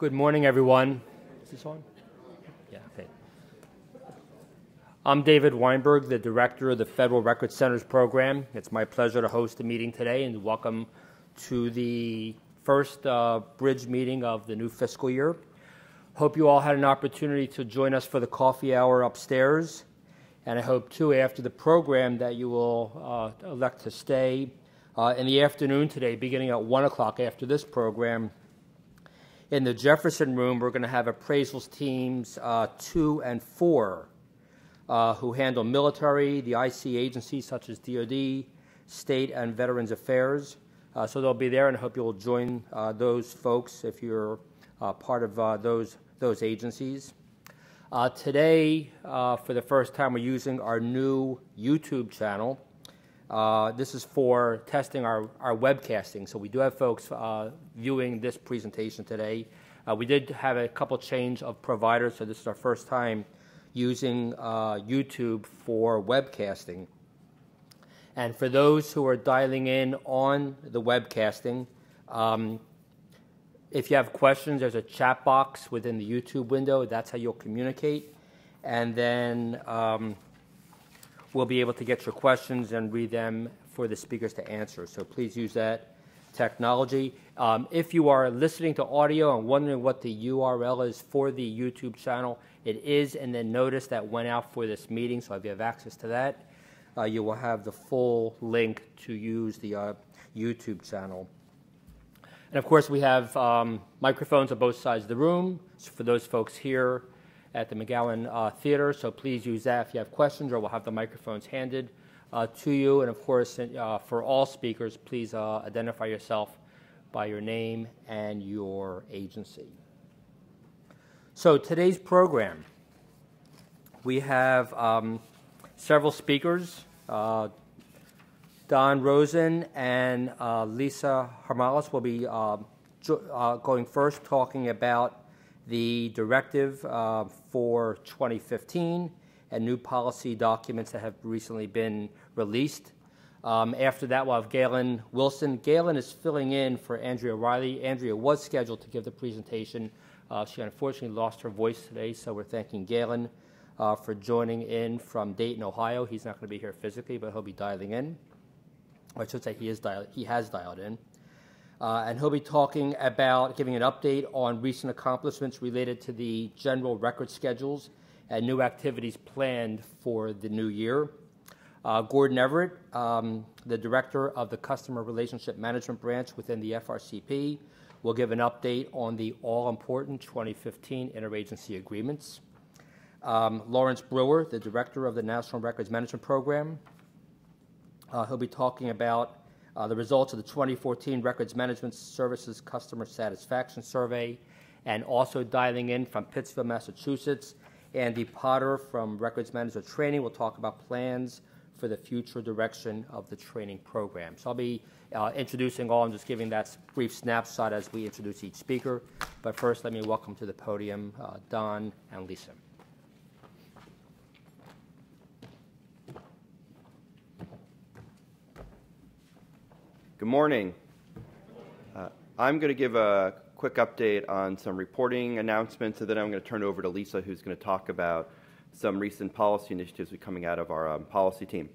Good morning, everyone. Is this on? Yeah, okay. I'm David Weinberg, the Director of the Federal Record Centers Program. It's my pleasure to host the meeting today and welcome to the first BRIDG meeting of the new fiscal year. Hope you all had an opportunity to join us for the coffee hour upstairs. And I hope, too, after the program that you will elect to stay in the afternoon today, beginning at 1 o'clock after this program. In the Jefferson room, we're going to have appraisals teams 2 and 4 who handle military, the IC agencies such as DoD, State and Veterans Affairs. So they'll be there, and I hope you'll join those folks if you're part of those agencies. Today, for the first time, we're using our new YouTube channel. This is for testing our webcasting. So we do have folks viewing this presentation today. We did have a couple change of providers, so this is our first time using YouTube for webcasting. And for those who are dialing in on the webcasting, if you have questions, there's a chat box within the YouTube window. That's how you'll communicate. And then we'll be able to get your questions and read them for the speakers to answer. So please use that technology. If you are listening to audio and wondering what the URL is for the YouTube channel, it is in the notice that went out for this meeting. So if you have access to that, you will have the full link to use the YouTube channel. And of course, we have microphones on both sides of the room. So for those folks here at the McGowan Theater, so please use that if you have questions, or we'll have the microphones handed to you. And of course, for all speakers, please identify yourself by your name and your agency. So today's program, we have several speakers. Don Rosen and Lisa Haralampas will be going first, talking about the directive for 2015 and new policy documents that have recently been released. After that, we'll have Galen Wilson. Galen is filling in for Andrea Riley. Andrea was scheduled to give the presentation. She unfortunately lost her voice today, so we're thanking Galen for joining in from Dayton, Ohio. He's not going to be here physically, but he'll be dialing in. Or I should say he has dialed in. And he'll be talking about giving an update on recent accomplishments related to the general record schedules and new activities planned for the new year. Gordon Everett, the director of the Customer Relationship Management Branch within the FRCP, will give an update on the all-important 2015 interagency agreements. Lawrence Brewer, the director of the National Records Management Program, he'll be talking about the results of the 2014 Records Management Services Customer Satisfaction Survey, and also dialing in from Pittsfield, Massachusetts, Andy Potter from Records Management Training will talk about plans for the future direction of the training program. So I'll be introducing all and just giving that brief snapshot as we introduce each speaker. But first, let me welcome to the podium Don and Lisa. Good morning. I'm going to give a quick update on some reporting announcements, and then I'm going to turn it over to Lisa, who's going to talk about some recent policy initiatives coming out of our policy team.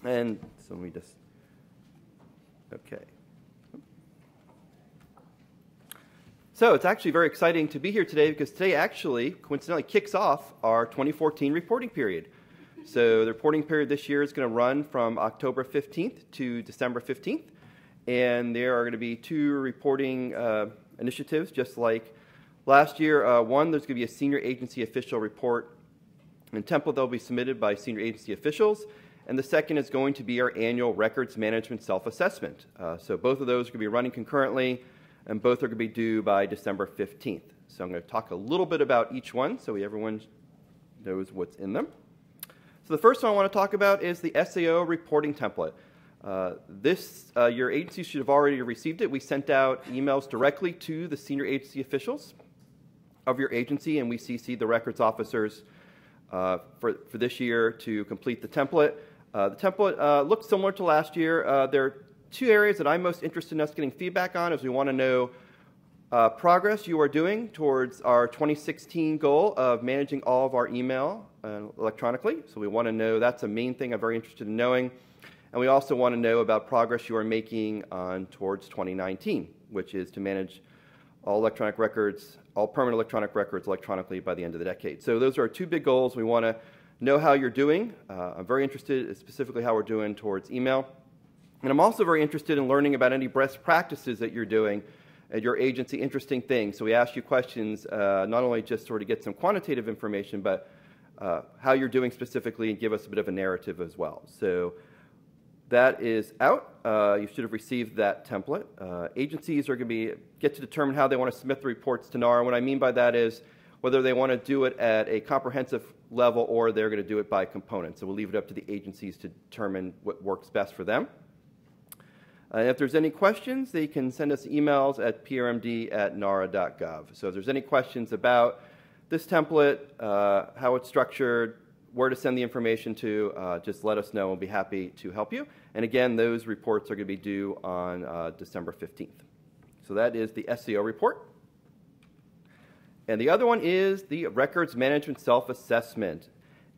And so let me just, okay. So it's actually very exciting to be here today because today actually, coincidentally, kicks off our 2014 reporting period. So the reporting period this year is going to run from October 15th to December 15th. And there are going to be 2 reporting initiatives, just like last year. One, there's going to be a senior agency official report and template that will be submitted by senior agency officials. And the second is going to be our annual records management self-assessment. So both of those are going to be running concurrently, and both are going to be due by December 15th. So I'm going to talk a little bit about each one so everyone knows what's in them. So the first one I want to talk about is the SAO reporting template. Your agency should have already received it. We sent out emails directly to the senior agency officials of your agency, and we CC'd the records officers for this year to complete the template. The template looks similar to last year. There are 2 areas that I'm most interested in us getting feedback on, as we want to know Progress you are doing towards our 2016 goal of managing all of our email electronically. So we want to know, that's a main thing I'm very interested in knowing. And we also want to know about progress you are making on towards 2019, which is to manage all electronic records, all permanent electronic records electronically by the end of the decade. So those are our two big goals. We want to know how you're doing. I'm very interested in specifically how we're doing towards email. And I'm also very interested in learning about any best practices that you're doing at your agency, interesting things. So we ask you questions, not only just sort of get some quantitative information, but how you're doing specifically and give us a bit of a narrative as well. So that is out. You should have received that template. Agencies are going to get to determine how they want to submit the reports to NAR. And what I mean by that is whether they want to do it at a comprehensive level or they're going to do it by components. So we'll leave it up to the agencies to determine what works best for them. If there's any questions, they can send us emails at prmd@nara.gov. So if there's any questions about this template, how it's structured, where to send the information to, just let us know. We'll be happy to help you. And again, those reports are going to be due on December 15th. So that is the SEO report. And the other one is the records management self-assessment.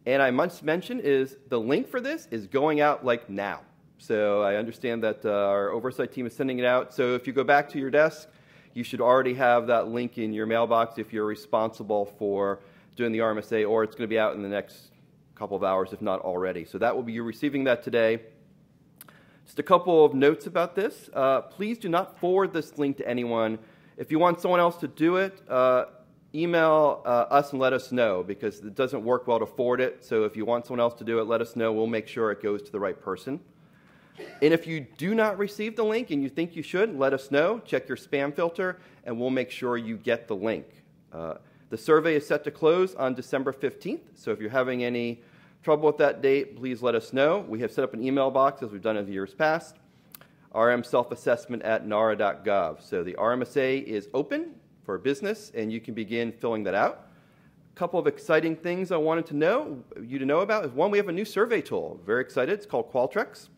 And I must mention is the link for this is going out like now. So I understand that our oversight team is sending it out. So if you go back to your desk, you should already have that link in your mailbox if you're responsible for doing the RMSA, or it's going to be out in the next couple of hours, if not already. So that will be you receiving that today. Just a couple of notes about this. Please do not forward this link to anyone. If you want someone else to do it, email us and let us know, because it doesn't work well to forward it. So if you want someone else to do it, let us know. We'll make sure it goes to the right person. And if you do not receive the link and you think you should, let us know. Check your spam filter, and we'll make sure you get the link. The survey is set to close on December 15th, so if you're having any trouble with that date, please let us know. We have set up an email box, as we've done in years past, rmselfassessment@nara.gov. So the RMSA is open for business, and you can begin filling that out. A couple of exciting things I wanted to know about is, one, we have a new survey tool. Very excited. It's called Qualtrics.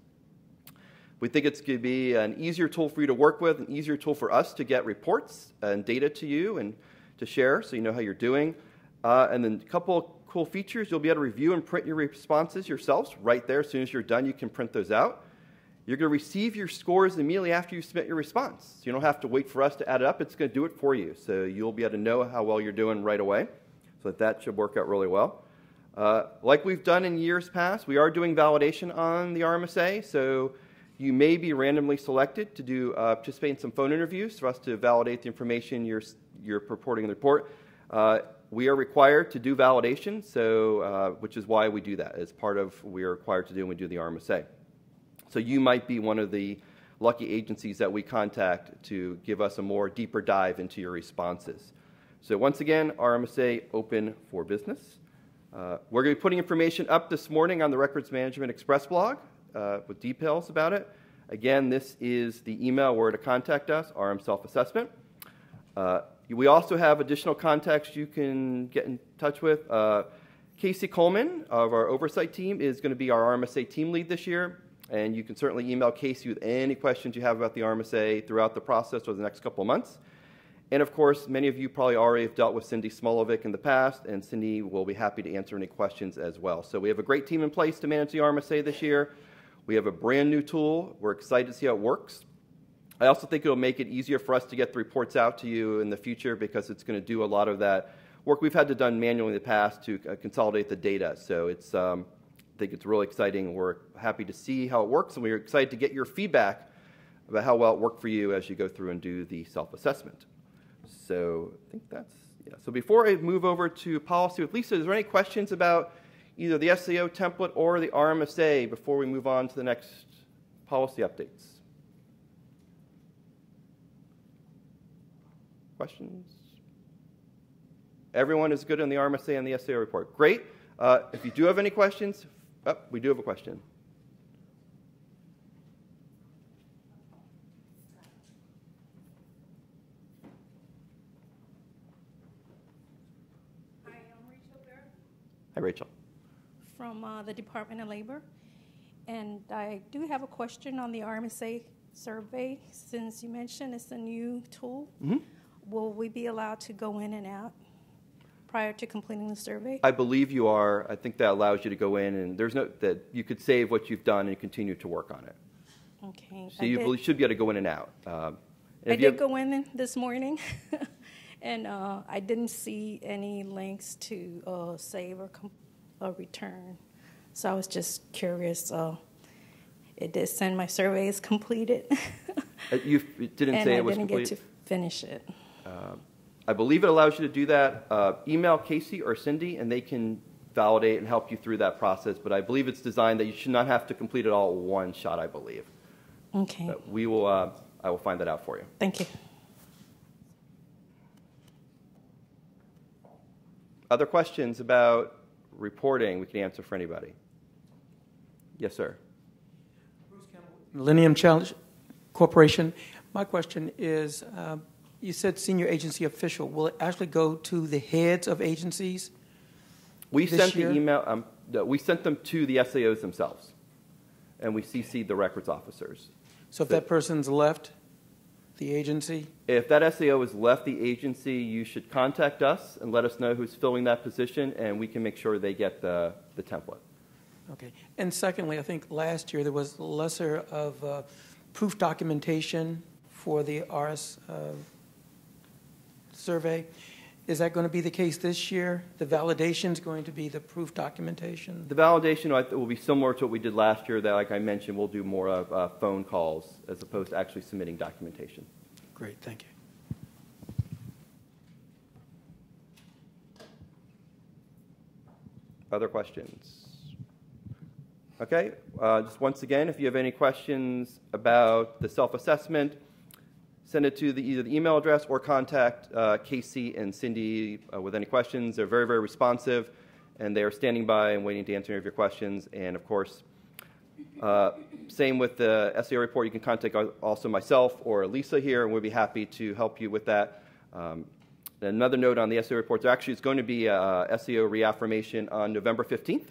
We think it's going to be an easier tool for you to work with, an easier tool for us to get reports and data to you and to share so you know how you're doing. And then a couple of cool features. You'll be able to review and print your responses yourselves right there. As soon as you're done, you can print those out. You're going to receive your scores immediately after you submit your response. So you don't have to wait for us to add it up. It's going to do it for you. So you'll be able to know how well you're doing right away. So that should work out really well. Like we've done in years past, we are doing validation on the RMSA. So you may be randomly selected to do participate in some phone interviews for us to validate the information you're purporting in the report. We are required to do validation, so which is why we do that. As part of what we are required to do when we do the RMSA. So you might be one of the lucky agencies that we contact to give us a more deeper dive into your responses. So once again, RMSA open for business. We're going to be putting information up this morning on the Records Management Express blog with details about it. Again, this is the email where to contact us, RM Self-Assessment. We also have additional contacts you can get in touch with. Casey Coleman of our oversight team is going to be our RMSA team lead this year, and you can certainly email Casey with any questions you have about the RMSA throughout the process over the next couple of months. And of course, many of you probably already have dealt with Cindy Smolovic in the past, and Cindy will be happy to answer any questions as well. So we have a great team in place to manage the RMSA this year. We have a brand new tool. We're excited to see how it works. I also think it'll make it easier for us to get the reports out to you in the future, because it's going to do a lot of that work we've had to done manually in the past to consolidate the data. So it's, I think it's really exciting. We're happy to see how it works, and we're excited to get your feedback about how well it worked for you as you go through and do the self-assessment. So I think that's, yeah. So before I move over to policy with Lisa, is there any questions about either the SEO template or the RMSA before we move on to the next policy updates? Questions? Everyone is good on the RMSA and the SEO report. Great. If you do have any questions, we do have a question. Hi, I'm Rachel Bear. Hi, Rachel. From the Department of Labor. And I do have a question on the RMSA survey. Since you mentioned it's a new tool, will we be allowed to go in and out prior to completing the survey? I believe you are. I think that allows you to go in, and there's no that you could save what you've done and continue to work on it. Okay. So you should be able to go in and out. I did go in this morning, and I didn't see any links to save or return. So I was just curious. It did send my survey is completed. It didn't say it was complete? And I didn't get to finish it. I believe it allows you to do that. Email Casey or Cindy, and they can validate and help you through that process. But I believe it's designed that you should not have to complete it all in one shot, I believe. Okay. But I will find that out for you. Thank you. Other questions about reporting we can answer for anybody? Yes, sir. Bruce Campbell, Millennium Challenge Corporation. My question is, you said senior agency official. Will it actually go to the heads of agencies? We this sent year? the email. We sent them to the SAOs themselves, and we CC'd the records officers. So if that person's left the agency? If that SAO has left the agency, you should contact us and let us know who's filling that position, and we can make sure they get the template. Okay. And secondly, I think last year there was lesser of proof documentation for the RS survey. Is that going to be the case this year? The validation is going to be the proof documentation? The validation will be similar to what we did last year. That, like I mentioned, we'll do more of phone calls as opposed to actually submitting documentation. Great, thank you. Other questions? Okay, just once again, if you have any questions about the self-assessment, send it to either the email address or contact Casey and Cindy with any questions. They're very, very responsive, and they are standing by and waiting to answer any of your questions. And, of course, same with the SAO report. You can contact also myself or Lisa here, and we'll be happy to help you with that. Another note on the SAO report, there actually is going to be a SAO reaffirmation on November 15th,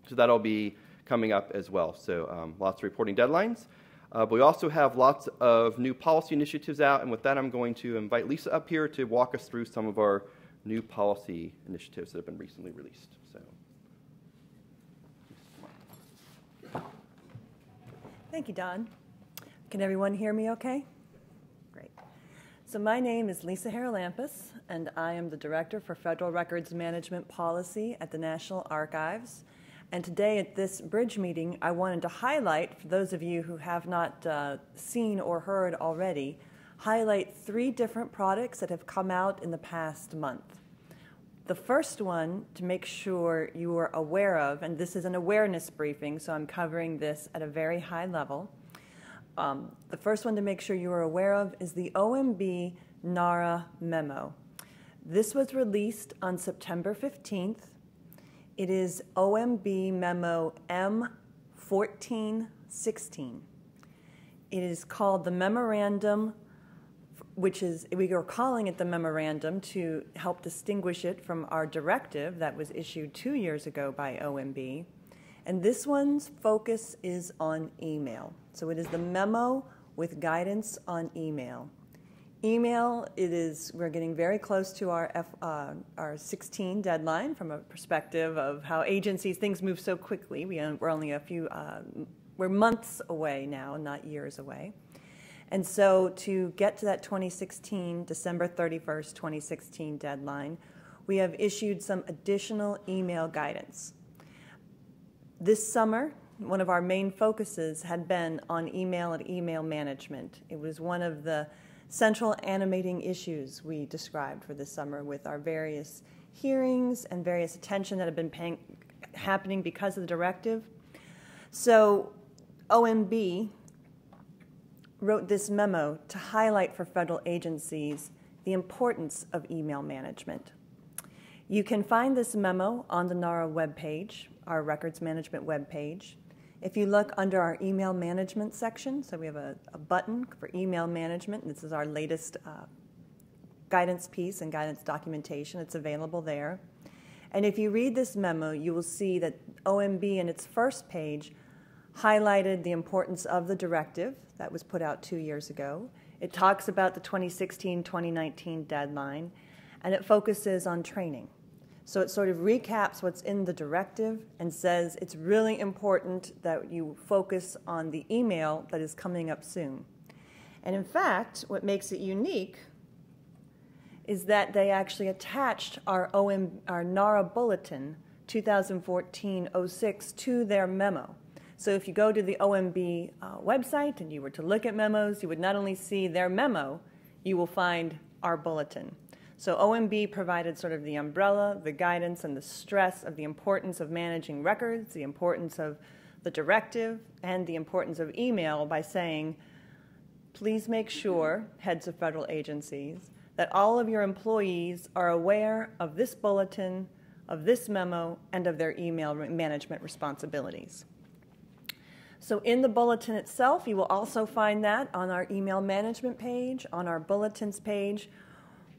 so that'll be coming up as well. So lots of reporting deadlines. But we also have lots of new policy initiatives out, and with that I'm going to invite Lisa up here to walk us through some of our new policy initiatives that have been recently released. So, thank you, Don. Can everyone hear me okay? Great. So my name is Lisa Haralampas, and I am the Director for Federal Records Management Policy at the National Archives. And today at this BRIDG meeting, I wanted to highlight, for those of you who have not seen or heard already, highlight 3 different products that have come out in the past month. The first one to make sure you are aware of, and this is an awareness briefing, so I'm covering this at a very high level. The first one to make sure you are aware of is the OMB NARA memo. This was released on September 15th. It is OMB Memo M1416. It is called the Memorandum, which is, we are calling it the Memorandum to help distinguish it from our directive that was issued 2 years ago by OMB. And this one's focus is on email. So it is the memo with guidance on email. Email, we're getting very close to our 16 deadline from a perspective of how agencies, things move so quickly. We're only we're months away now, not years away. And so to get to that December 31st, 2016 deadline, we have issued some additional email guidance. This summer, one of our main focuses had been on email and email management. It was one of the central animating issues we described for this summer with our various hearings and various attention that have been happening because of the directive. So OMB wrote this memo to highlight for federal agencies the importance of email management. You can find this memo on the NARA webpage, our records management webpage. If you look under our email management section, so we have a button for email management. This is our latest guidance piece and guidance documentation. It's available there. And if you read this memo, you will see that OMB in its first page highlighted the importance of the directive that was put out 2 years ago. It talks about the 2016-2019 deadline, and it focuses on training. So it sort of recaps what's in the directive and says it's really important that you focus on the email that is coming up soon. And in fact, what makes it unique is that they actually attached our NARA Bulletin 2014-06 to their memo. So if you go to the OMB website and you were to look at memos, you would not only see their memo, you will find our bulletin. So OMB provided sort of the umbrella, the guidance, and the stress of the importance of managing records, the importance of the directive, and the importance of email by saying, please make sure, heads of federal agencies, that all of your employees are aware of this bulletin, of this memo, and of their email management responsibilities. So in the bulletin itself, you will also find that on our email management page, on our bulletins page.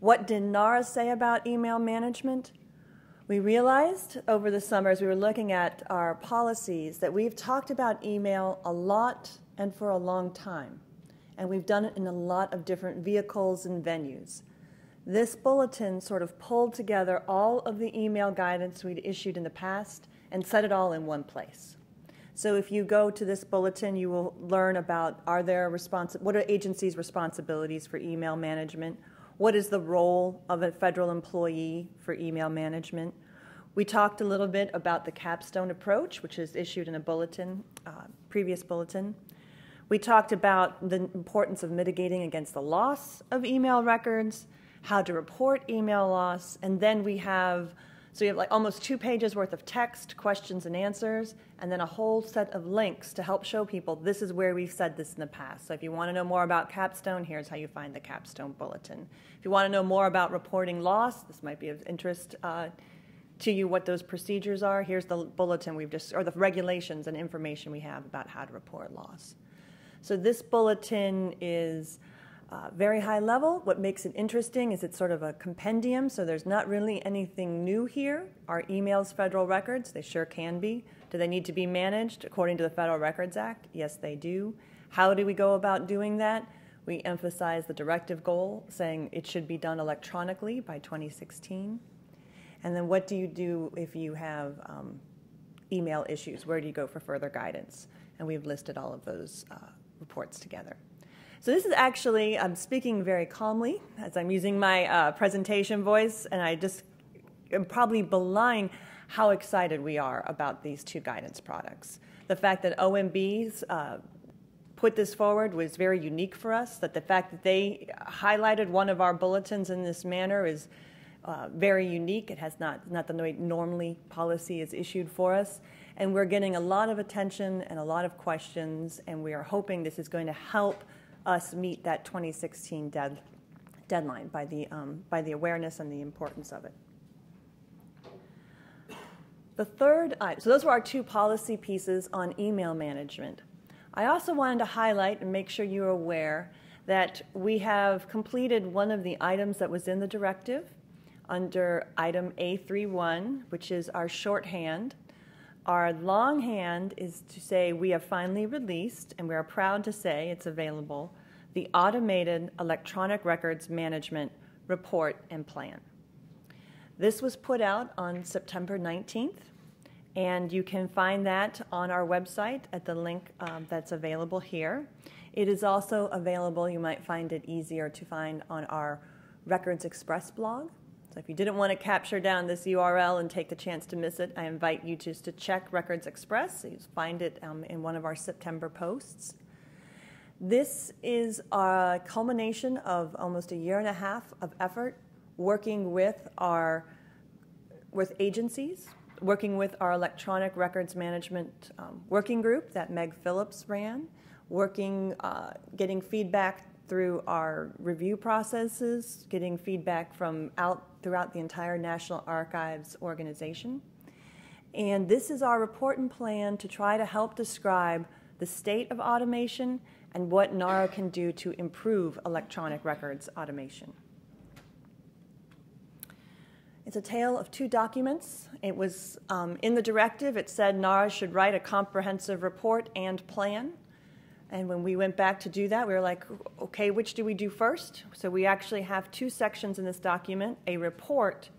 What did NARA say about email management? We realized over the summer as we were looking at our policies that we've talked about email a lot and for a long time. And we've done it in a lot of different vehicles and venues. This bulletin sort of pulled together all of the email guidance we'd issued in the past and set it all in one place. So if you go to this bulletin, you will learn about what are agencies' responsibilities for email management? What is the role of a federal employee for email management? We talked a little bit about the capstone approach, which is issued in a bulletin, previous bulletin. We talked about the importance of mitigating against the loss of email records, how to report email loss, and then we have like almost 2 pages worth of text, questions and answers, and then a whole set of links to help show people this is where we've said this in the past. So if you want to know more about capstone, here's how you find the capstone bulletin. If you want to know more about reporting loss, this might be of interest to you what those procedures are. Here's the bulletin or the regulations and information we have about how to report loss. So this bulletin is very high level. What makes it interesting is it's sort of a compendium, so there's not really anything new here. Our emails federal records, they sure can be. Do they need to be managed according to the Federal Records Act? Yes, they do. How do we go about doing that? We emphasize the directive goal, saying it should be done electronically by 2016. And then what do you do if you have email issues? Where do you go for further guidance? And we've listed all of those reports together. So this is actually, I'm speaking very calmly as I'm using my presentation voice, and I just am probably belying how excited we are about these 2 guidance products. The fact that OMB's put this forward was very unique for us, that the fact that they highlighted one of our bulletins in this manner is very unique. It has not the way normally policy is issued for us. And we're getting a lot of attention and a lot of questions, and we are hoping this is going to help us meet that 2016 deadline by the awareness and the importance of it. The third item, so those were our 2 policy pieces on email management. I also wanted to highlight and make sure you're aware that we have completed one of the items that was in the directive under item A31, which is our shorthand. Our longhand is to say we have finally released, and we are proud to say it's available, the Automated Electronic Records Management Report and Plan. This was put out on September 19th, and you can find that on our website at the link that's available here. It is also available, you might find it easier to find on our Records Express blog. So if you didn't want to capture down this URL and take the chance to miss it, I invite you just to check Records Express. So you find it in one of our September posts. This is a culmination of almost 1.5 years of effort working with agencies, working with our electronic records management working group that Meg Phillips ran, getting feedback through our review processes, getting feedback from throughout the entire National Archives organization. And this is our report and plan to try to help describe the state of automation and what NARA can do to improve electronic records automation. It's a tale of 2 documents. It was in the directive, it said NARA should write a comprehensive report and plan. And when we went back to do that, we were like, okay, which do we do first? So we actually have two sections in this document, a report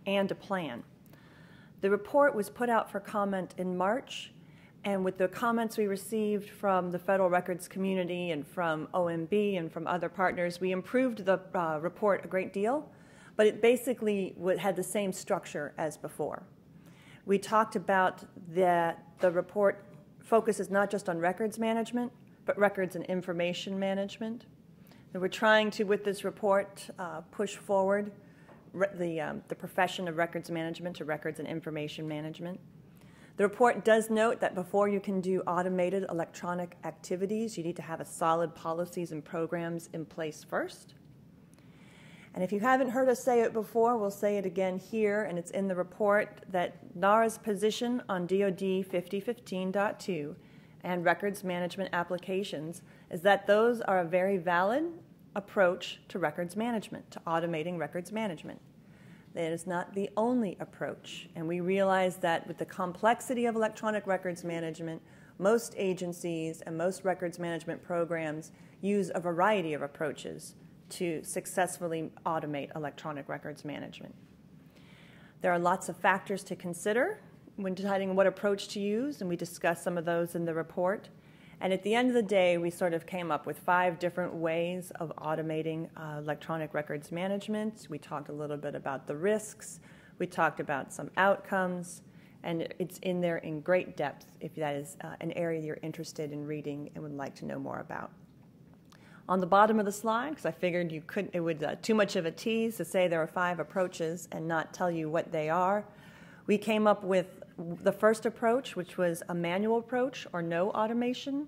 and a plan. The report was put out for comment in March, and with the comments we received from the federal records community and from OMB and from other partners, we improved the report a great deal, but it basically had the same structure as before. We talked about that the report focuses not just on records management, but records and information management. And we're trying to, with this report, push forward the profession of records management to records and information management. The report does note that before you can do automated electronic activities, you need to have a solid policies and programs in place first. And if you haven't heard us say it before, we'll say it again here, and it's in the report, that NARA's position on DoD 5015.2 and records management applications is that those are a very valid approach to records management, to automating records management. That is not the only approach, and we realize that with the complexity of electronic records management, most agencies and most records management programs use a variety of approaches to successfully automate electronic records management. There are lots of factors to consider when deciding what approach to use, and we discuss some of those in the report. And at the end of the day, we sort of came up with 5 different ways of automating electronic records management. We talked a little bit about the risks. We talked about some outcomes. And it's in there in great depth if that is an area you're interested in reading and would like to know more about. On the bottom of the slide, because I figured it would too much of a tease to say there are 5 approaches and not tell you what they are, we came up with the first approach, which was a manual approach or no automation,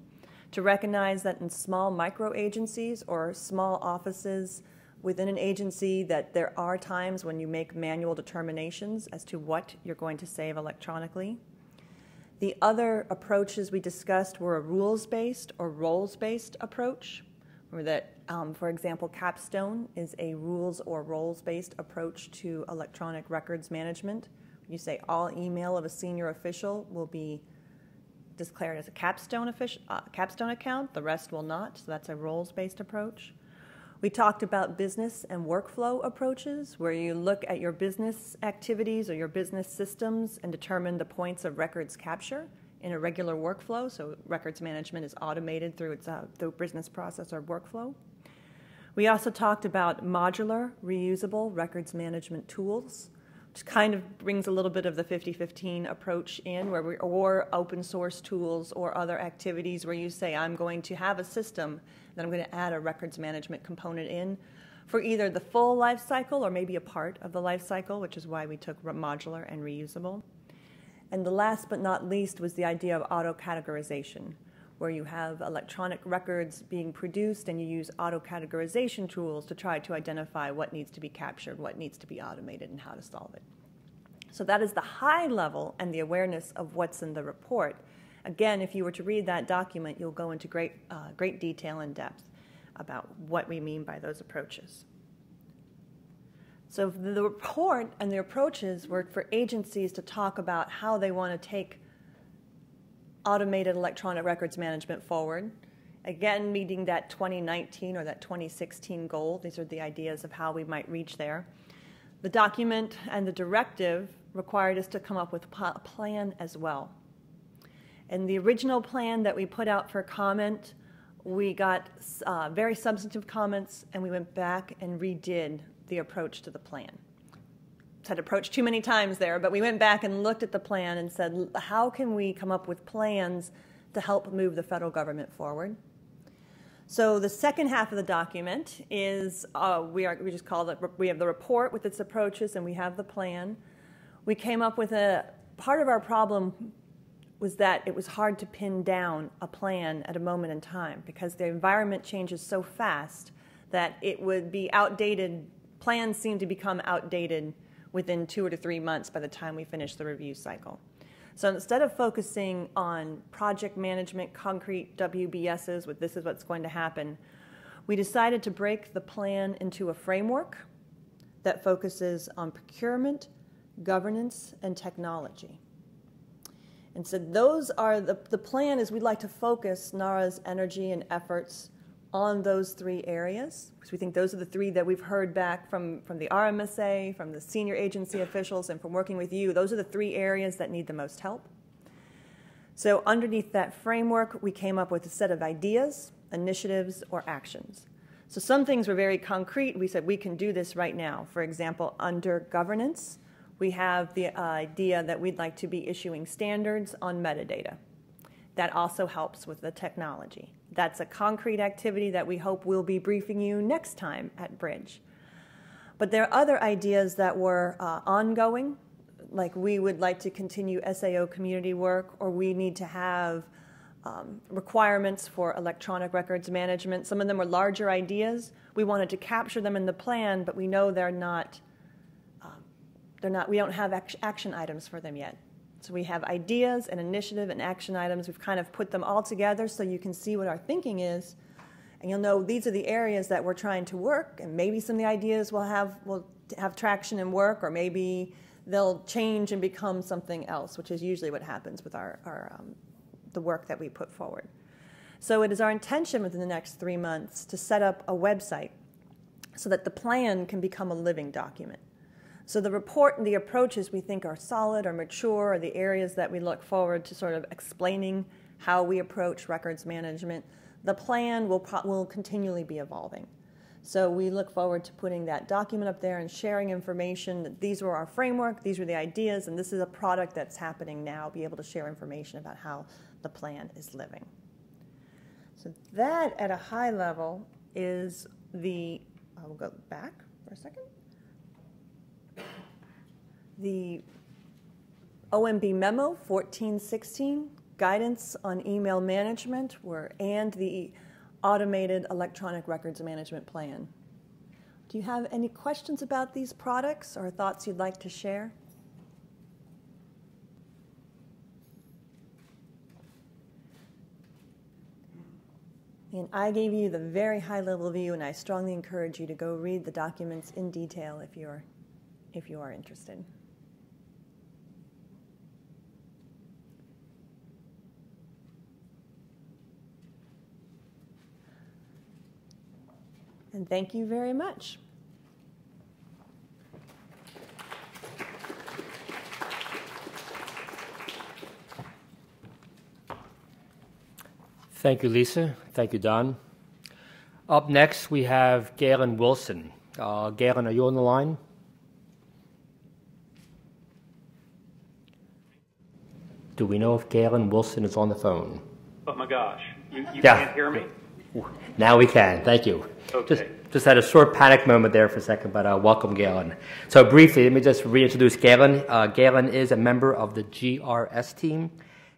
to recognize that in small micro agencies or small offices within an agency that there are times when you make manual determinations as to what you're going to save electronically. The other approaches we discussed were a rules-based or roles-based approach, or that, for example, Capstone is a rules or roles-based approach to electronic records management. You say all email of a senior official will be declared as a Capstone account. The rest will not, so that's a roles-based approach. We talked about business and workflow approaches, where you look at your business activities or your business systems and determine the points of records capture in a regular workflow, so records management is automated through its business process or workflow. We also talked about modular, reusable records management tools, which kind of brings a little bit of the 50-15 approach in, or open source tools or other activities where you say, I'm going to have a system that I'm going to add a records management component in for either the full life cycle or maybe a part of the life cycle, which is why we took modular and reusable. And the last but not least was the idea of auto-categorization, where you have electronic records being produced and you use auto-categorization tools to try to identify what needs to be captured, what needs to be automated, and how to solve it. So that is the high level and the awareness of what's in the report. Again, if you were to read that document, you'll go into great detail and depth about what we mean by those approaches. So the report and the approaches were for agencies to talk about how they want to take automated electronic records management forward. Again, meeting that 2019 or that 2016 goal. These are the ideas of how we might reach there. The document and the directive required us to come up with a plan as well. In the original plan that we put out for comment, we got very substantive comments, and we went back and redid the approach to the plan. Said approach too many times there, but we went back and looked at the plan and said, how can we come up with plans to help move the federal government forward? So the second half of the document is, we just call it, we have the report with its approaches and we have the plan. We came up with part of our problem was that it was hard to pin down a plan at a moment in time because the environment changes so fast that it would be outdated. Plans seem to become outdated within 2 to 3 months by the time we finish the review cycle. So instead of focusing on project management, concrete WBSs with this is what's going to happen, we decided to break the plan into a framework that focuses on procurement, governance, and technology. And so those are the plan is we'd like to focus NARA's energy and efforts on those 3 areas, because we think those are the 3 that we've heard back from the RMSA, from the senior agency officials, and from working with you. Those are the 3 areas that need the most help. So underneath that framework, we came up with a set of ideas, initiatives, or actions. So some things were very concrete. We said we can do this right now. For example, under governance, we have the idea that we'd like to be issuing standards on metadata. That also helps with the technology. That's a concrete activity that we hope we'll be briefing you next time at BRIDG. But there are other ideas that were ongoing, like we would like to continue SAO community work, or we need to have requirements for electronic records management. Some of them were larger ideas. We wanted to capture them in the plan, but we know we don't have action items for them yet. So we have ideas and initiative and action items. We've kind of put them all together so you can see what our thinking is. And you'll know these are the areas that we're trying to work, and maybe some of the ideas will have traction and work, or maybe they'll change and become something else, which is usually what happens with the work that we put forward. So it is our intention within the next 3 months to set up a website so that the plan can become a living document. So the report and the approaches we think are solid or mature are the areas that we look forward to sort of explaining how we approach records management. The plan will continually be evolving. So we look forward to putting that document up there and sharing information that these were our framework, these were the ideas, and this is a product that's happening now, be able to share information about how the plan is living. So that, at a high level, is I will go back for a second. The OMB memo 1416, guidance on email management, and the automated electronic records management plan. Do you have any questions about these products or thoughts you'd like to share? And I gave you the very high-level view, and I strongly encourage you to go read the documents in detail if you are interested. And thank you very much. Thank you, Lisa. Thank you, Don. Up next, we have Galen Wilson. Galen, are you on the line? Do we know if Galen Wilson is on the phone? Oh my gosh, you can't hear me? Now we can, thank you. Okay. Just had a short panic moment there for a second, but welcome, Galen. So briefly, let me just reintroduce Galen. Galen is a member of the GRS team,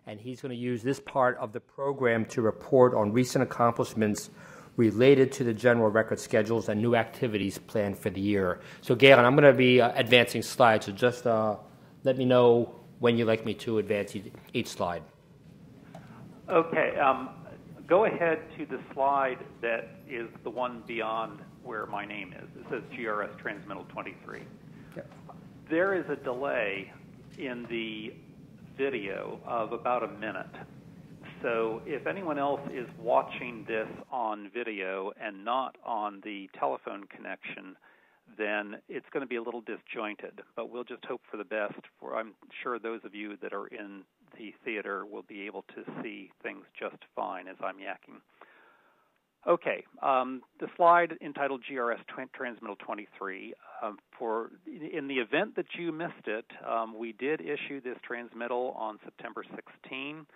and he's going to use this part of the program to report on recent accomplishments related to the general record schedules and new activities planned for the year. So Galen, I'm going to be advancing slides, so just let me know when you'd like me to advance each slide. Okay, go ahead to the slide that is the one beyond where my name is. It says GRS Transmittal 23. Yep. There is a delay in the video of about a minute. So if anyone else is watching this on video and not on the telephone connection, then it's going to be a little disjointed. But we'll just hope for the best. I'm sure those of you that are in the theater will be able to see things just fine as I'm yakking. Okay, the slide entitled GRS Transmittal 23. In the event that you missed it, we did issue this transmittal on September 16.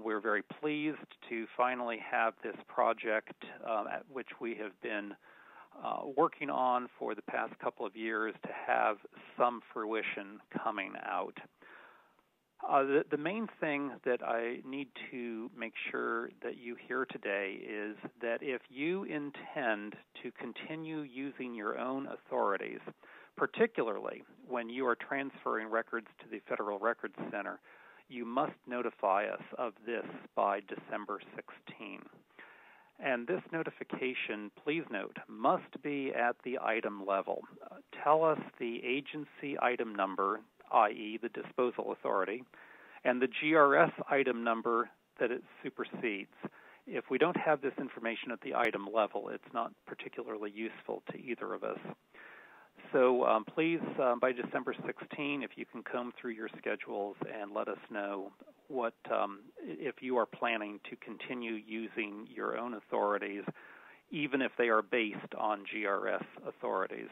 We're very pleased to finally have this project, at which we have been working on for the past couple of years, to have some fruition coming out. The main thing that I need to make sure that you hear today is that if you intend to continue using your own authorities, particularly when you are transferring records to the Federal Records Center, you must notify us of this by December 16. And this notification, please note, must be at the item level. Tell us the agency item number, i.e. the disposal authority, and the GRS item number that it supersedes. If we don't have this information at the item level, it's not particularly useful to either of us. So please, by December 16, if you can comb through your schedules and let us know what if you are planning to continue using your own authorities, even if they are based on GRS authorities.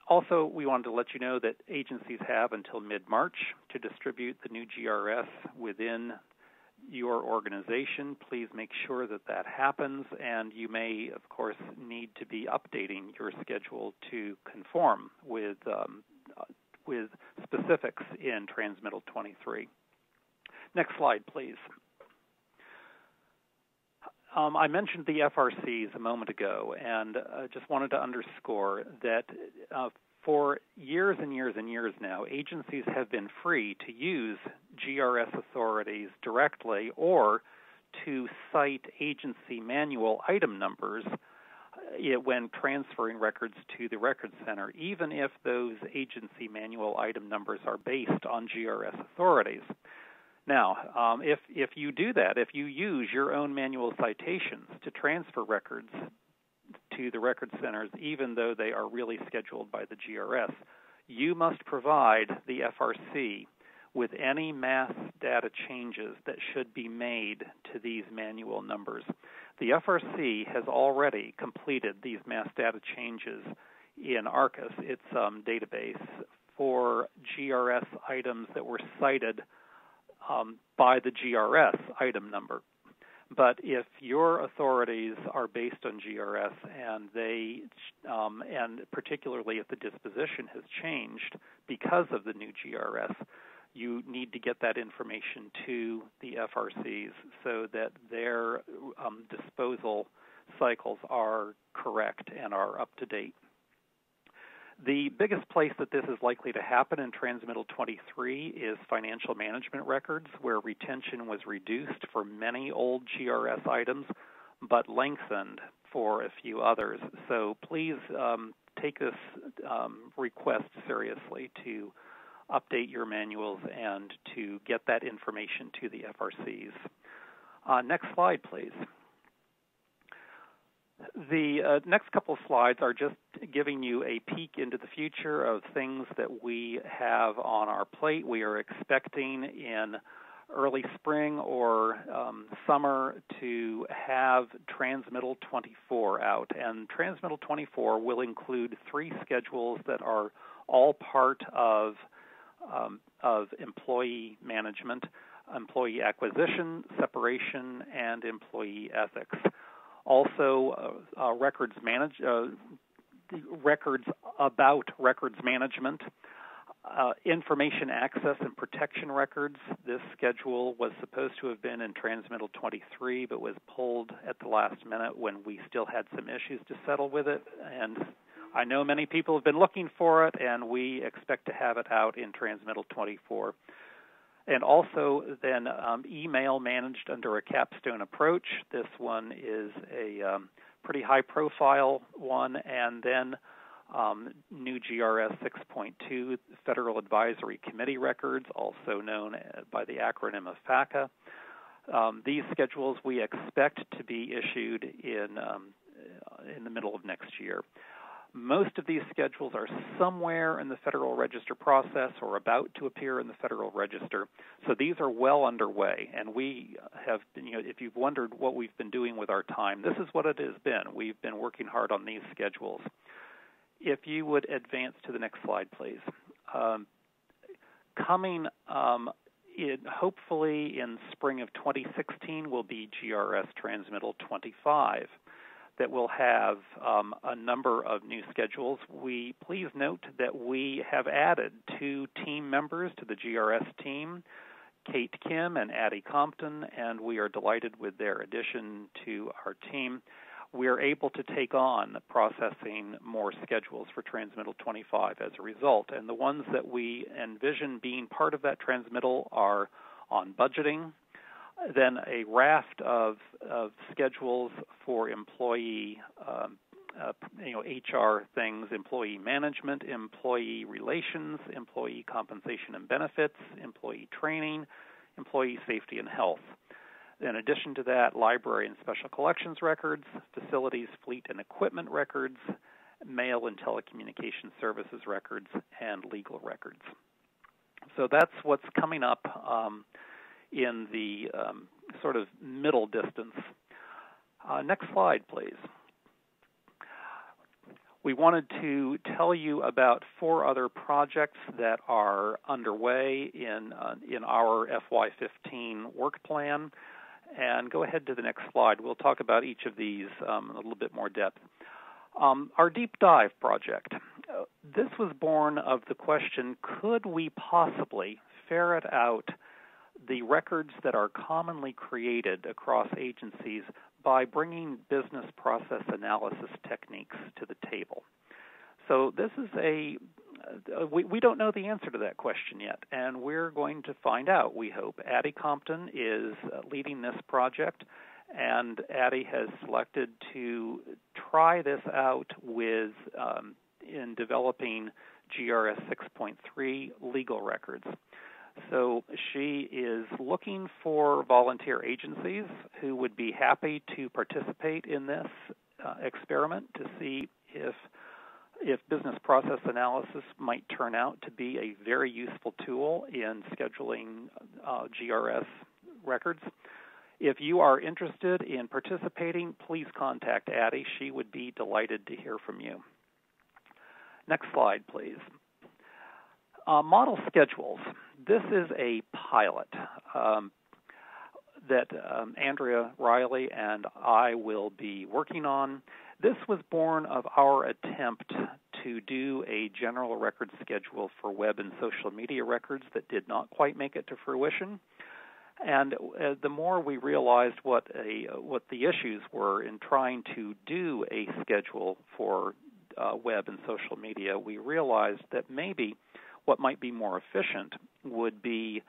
Also, we wanted to let you know that agencies have until mid-March to distribute the new GRS within your organization. Please make sure that that happens, and you may, of course, need to be updating your schedule to conform with specifics in Transmittal 23. Next slide, please. I mentioned the FRCs a moment ago, and just wanted to underscore that for years and years and years now, agencies have been free to use GRS authorities directly or to cite agency manual item numbers when transferring records to the Records Center, even if those agency manual item numbers are based on GRS authorities. Now, if you do that, if you use your own manual citations to transfer records to the Record Centers, even though they are really scheduled by the GRS, you must provide the FRC with any mass data changes that should be made to these manual numbers. The FRC has already completed these mass data changes in ARCIS, its database, for GRS items that were cited by the GRS item number. But if your authorities are based on GRS and and particularly if the disposition has changed because of the new GRS, you need to get that information to the FRCs so that their disposal cycles are correct and are up to date. The biggest place that this is likely to happen in Transmittal 23 is financial management records, where retention was reduced for many old GRS items, but lengthened for a few others. So please take this request seriously to update your manuals and to get that information to the FRCs. Next slide, please. The next couple of slides are just giving you a peek into the future of things that we have on our plate. We are expecting in early spring or summer to have Transmittal 24 out. And Transmittal 24 will include 3 schedules that are all part of employee management, employee acquisition, separation, and employee ethics. Also, records about records management, information access and protection records. This schedule was supposed to have been in Transmittal 23, but was pulled at the last minute when we still had some issues to settle with it. And I know many people have been looking for it, and we expect to have it out in Transmittal 24. And also then email managed under a capstone approach. This one is a pretty high-profile one. And then new GRS 6.2, Federal Advisory Committee records, also known by the acronym of FACA. These schedules we expect to be issued in the middle of next year. Most of these schedules are somewhere in the Federal Register process or about to appear in the Federal Register. So these are well underway, and we have been, if you've wondered what we've been doing with our time, this is what it has been. We've been working hard on these schedules. If you would advance to the next slide, please. Coming hopefully in spring of 2016 will be GRS Transmittal 25. That will have a number of new schedules. Please note that we have added 2 team members to the GRS team, Kate Kim and Addie Compton, and we are delighted with their addition to our team. We are able to take on processing more schedules for Transmittal 25 as a result, and the ones that we envision being part of that transmittal are on budgeting, then a raft of schedules for employee HR things, employee management, employee relations, employee compensation and benefits, employee training, employee safety and health. In addition to that, library and special collections records, facilities, fleet and equipment records, mail and telecommunication services records, and legal records. So that's what's coming up in the sort of middle distance. Next slide, please. We wanted to tell you about 4 other projects that are underway in our FY15 work plan. And go ahead to the next slide. We'll talk about each of these in a little bit more depth. Our deep dive project. This was born of the question, could we possibly ferret out the records that are commonly created across agencies by bringing business process analysis techniques to the table? So this is we don't know the answer to that question yet, and we're going to find out, we hope. Addie Compton is leading this project, and Addie has selected to try this out in developing GRS 6.3 legal records. So she is looking for volunteer agencies who would be happy to participate in this experiment to see if business process analysis might turn out to be a very useful tool in scheduling GRS records. If you are interested in participating, please contact Addie. She would be delighted to hear from you. Next slide, please. Model schedules. This is a pilot that Andrea Riley and I will be working on. This was born of our attempt to do a general record schedule for web and social media records that did not quite make it to fruition. And the more we realized what the issues were in trying to do a schedule for web and social media, we realized that maybe what might be more efficient would be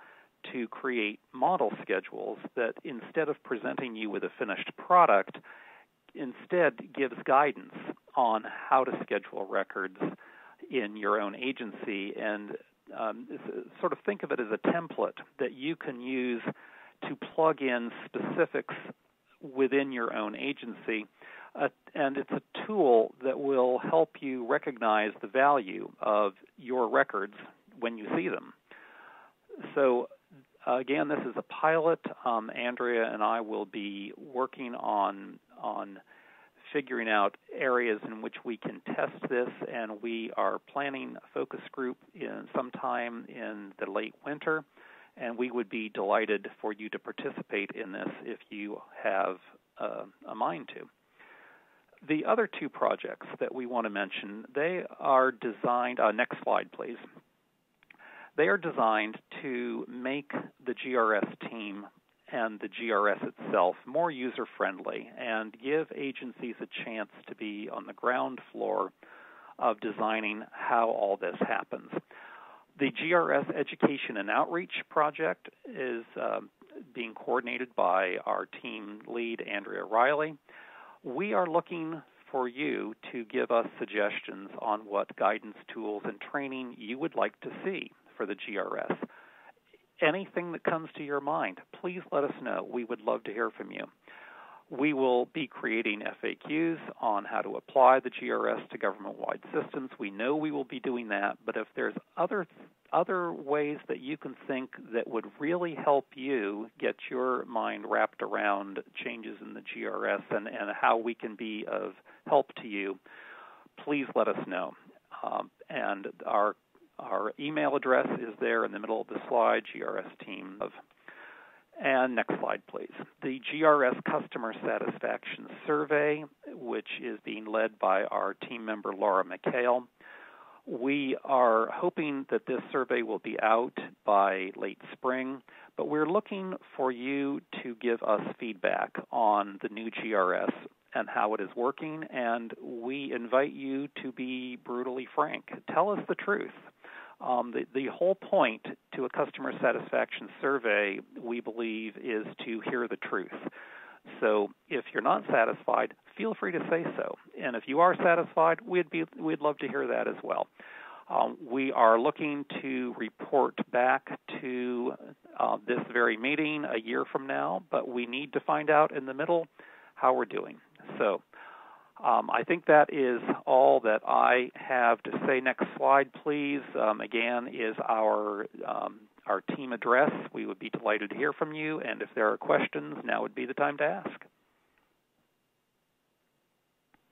to create model schedules that, instead of presenting you with a finished product, instead gives guidance on how to schedule records in your own agency, and sort of think of it as a template that you can use to plug in specifics within your own agency. And it's a tool that will help you recognize the value of your records when you see them. So, again, this is a pilot. Andrea and I will be working on figuring out areas in which we can test this, and we are planning a focus group sometime in the late winter, and we would be delighted for you to participate in this if you have a mind to. The other 2 projects that we want to mention, they are designed, next slide please. They are designed to make the GRS team and the GRS itself more user-friendly and give agencies a chance to be on the ground floor of designing how all this happens. The GRS Education and Outreach project is being coordinated by our team lead, Andrea Riley. We are looking for you to give us suggestions on what guidance tools and training you would like to see for the GRS. Anything that comes to your mind, please let us know. We would love to hear from you. We will be creating FAQs on how to apply the GRS to government-wide systems. We know we will be doing that, but if there's other ways that you can think that would really help you get your mind wrapped around changes in the GRS and how we can be of help to you, please let us know. And our email address is there in the middle of the slide, GRS team. And next slide, please. The GRS Customer Satisfaction Survey, which is being led by our team member, Laura McHale. We are hoping that this survey will be out by late spring, but we're looking for you to give us feedback on the new GRS and how it is working, and we invite you to be brutally frank. Tell us the truth. The whole point to a customer satisfaction survey, we believe, is to hear the truth. So if you're not satisfied, feel free to say so. And if you are satisfied, we'd love to hear that as well. We are looking to report back to this very meeting a year from now, but we need to find out in the middle how we're doing. So I think that is all that I have to say. Next slide, please. Again, is our team address. We would be delighted to hear from you, and if there are questions, now would be the time to ask.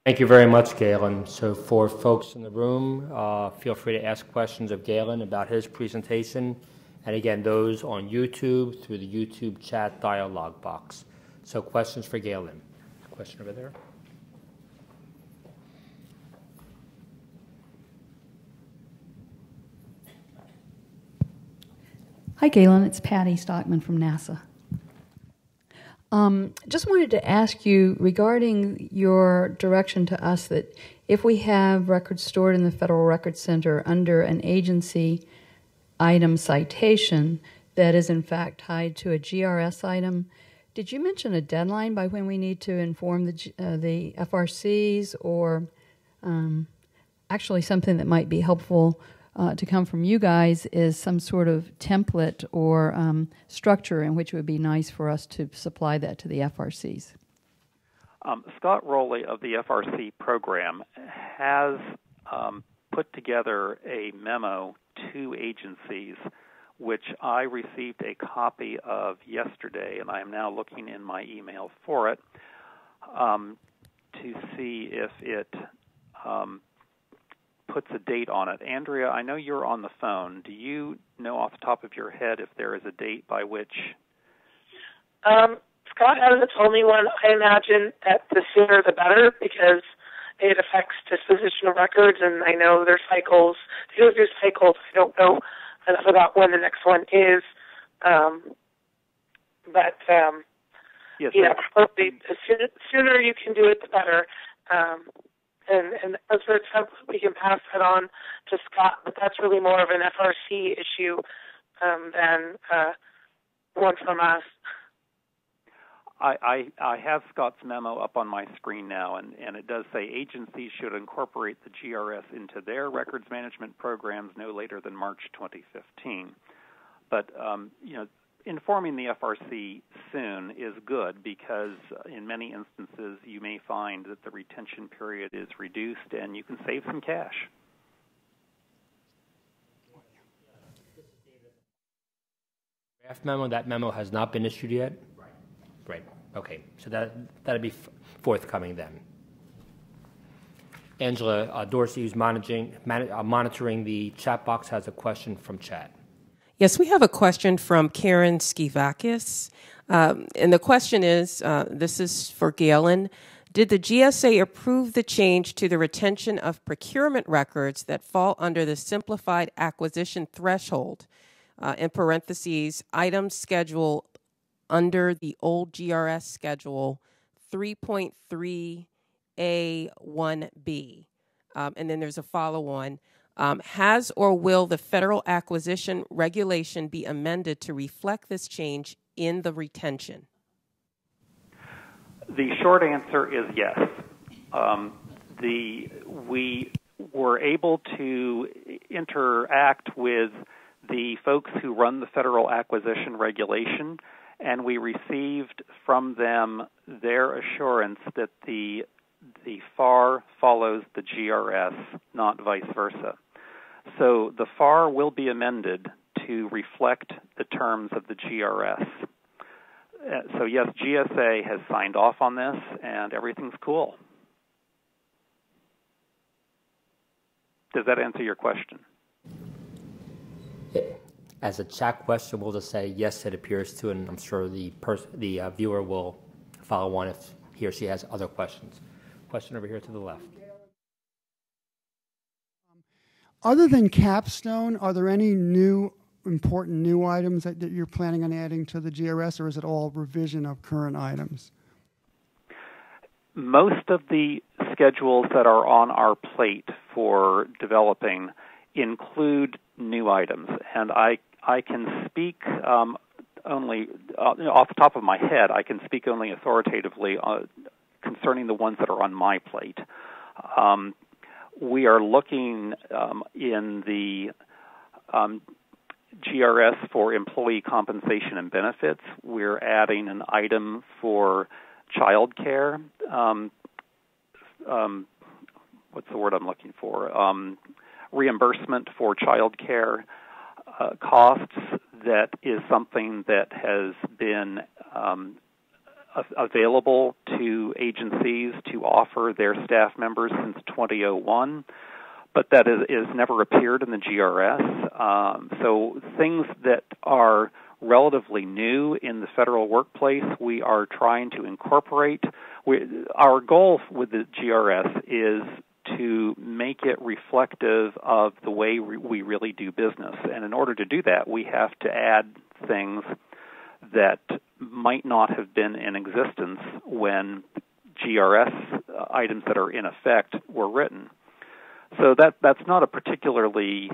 Thank you very much, Galen. So for folks in the room, feel free to ask questions of Galen about his presentation. And again, those on YouTube through the YouTube chat dialog box. So questions for Galen. Question over there. Hi, Galen. It's Patty Stockman from NASA. Just wanted to ask you regarding your direction to us that if we have records stored in the Federal Records Center under an agency item citation that is in fact tied to a GRS item, did you mention a deadline by when we need to inform the FRCs, or actually something that might be helpful to come from you guys is some sort of template or structure in which it would be nice for us to supply that to the FRCs? Scott Rowley of the FRC program has put together a memo to agencies, which I received a copy of yesterday, and I am now looking in my email for it to see if it puts a date on it. Andrea, I know you're on the phone. Do you know off the top of your head if there is a date by which? Scott hasn't told me one. I imagine that the sooner the better, because it affects disposition of records, and I know there's cycles. They go through cycles. I don't know enough about when the next one is. Yes, probably the sooner you can do it, the better. And as for a template, we can pass that on to Scott, but that's really more of an FRC issue than one from us. I have Scott's memo up on my screen now, and it does say agencies should incorporate the GRS into their records management programs no later than March 2015. But, informing the FRC soon is good because in many instances you may find that the retention period is reduced and you can save some cash. Draft memo, that memo has not been issued yet? Right. Okay. So that'll be forthcoming then. Angela Dorsey, who's monitoring the chat box, has a question from chat. Yes, we have a question from Karen Skivakis. And the question is, this is for Galen, did the GSA approve the change to the retention of procurement records that fall under the simplified acquisition threshold, in parentheses, item schedule under the old GRS schedule 3.3A1B? And then there's a follow-on. Has or will the federal acquisition regulation be amended to reflect this change in the retention? The short answer is yes. We were able to interact with the folks who run the federal acquisition regulation, and we received from them their assurance that the FAR follows the GRS, not vice versa. So the FAR will be amended to reflect the terms of the GRS. So yes, GSA has signed off on this, and everything's cool. Does that answer your question? As a chat question, we'll just say yes, it appears to, and I'm sure the viewer will follow on if he or she has other questions. Question over here to the left. Other than Capstone, are there any important new items that you're planning on adding to the GRS, or is it all revision of current items? Most of the schedules that are on our plate for developing include new items, and I can speak only off the top of my head. I can speak only authoritatively concerning the ones that are on my plate. We are looking in the GRS for employee compensation and benefits. We're adding an item for child care. What's the word I'm looking for? Reimbursement for child care costs. That is something that has been available to agencies to offer their staff members since 2001, but that is never appeared in the GRS. So things that are relatively new in the federal workplace, we are trying to incorporate. Our goal with the GRS is to make it reflective of the way we really do business. And in order to do that, we have to add things that might not have been in existence when GRS items that are in effect were written. So that's not a particularly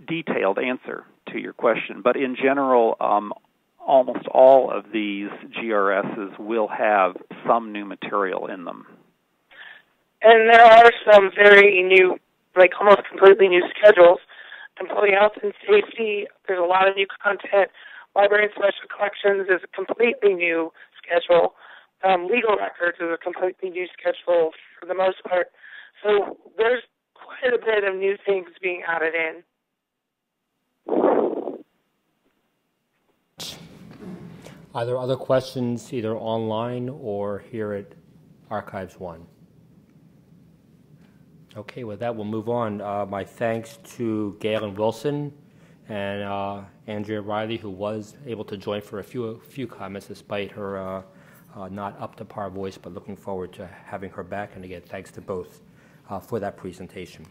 detailed answer to your question, but in general, almost all of these GRSs will have some new material in them. And there are some very new, like almost completely new schedules. Employee health and safety, there's a lot of new content. Library and special collections is a completely new schedule. Legal records is a completely new schedule for the most part. So there's quite a bit of new things being added in. Are there other questions either online or here at Archives 1? Okay, with that, we'll move on. My thanks to Galen Wilson and Andrea Riley, who was able to join for a few comments despite her not up to par voice, but looking forward to having her back. And again, thanks to both for that presentation.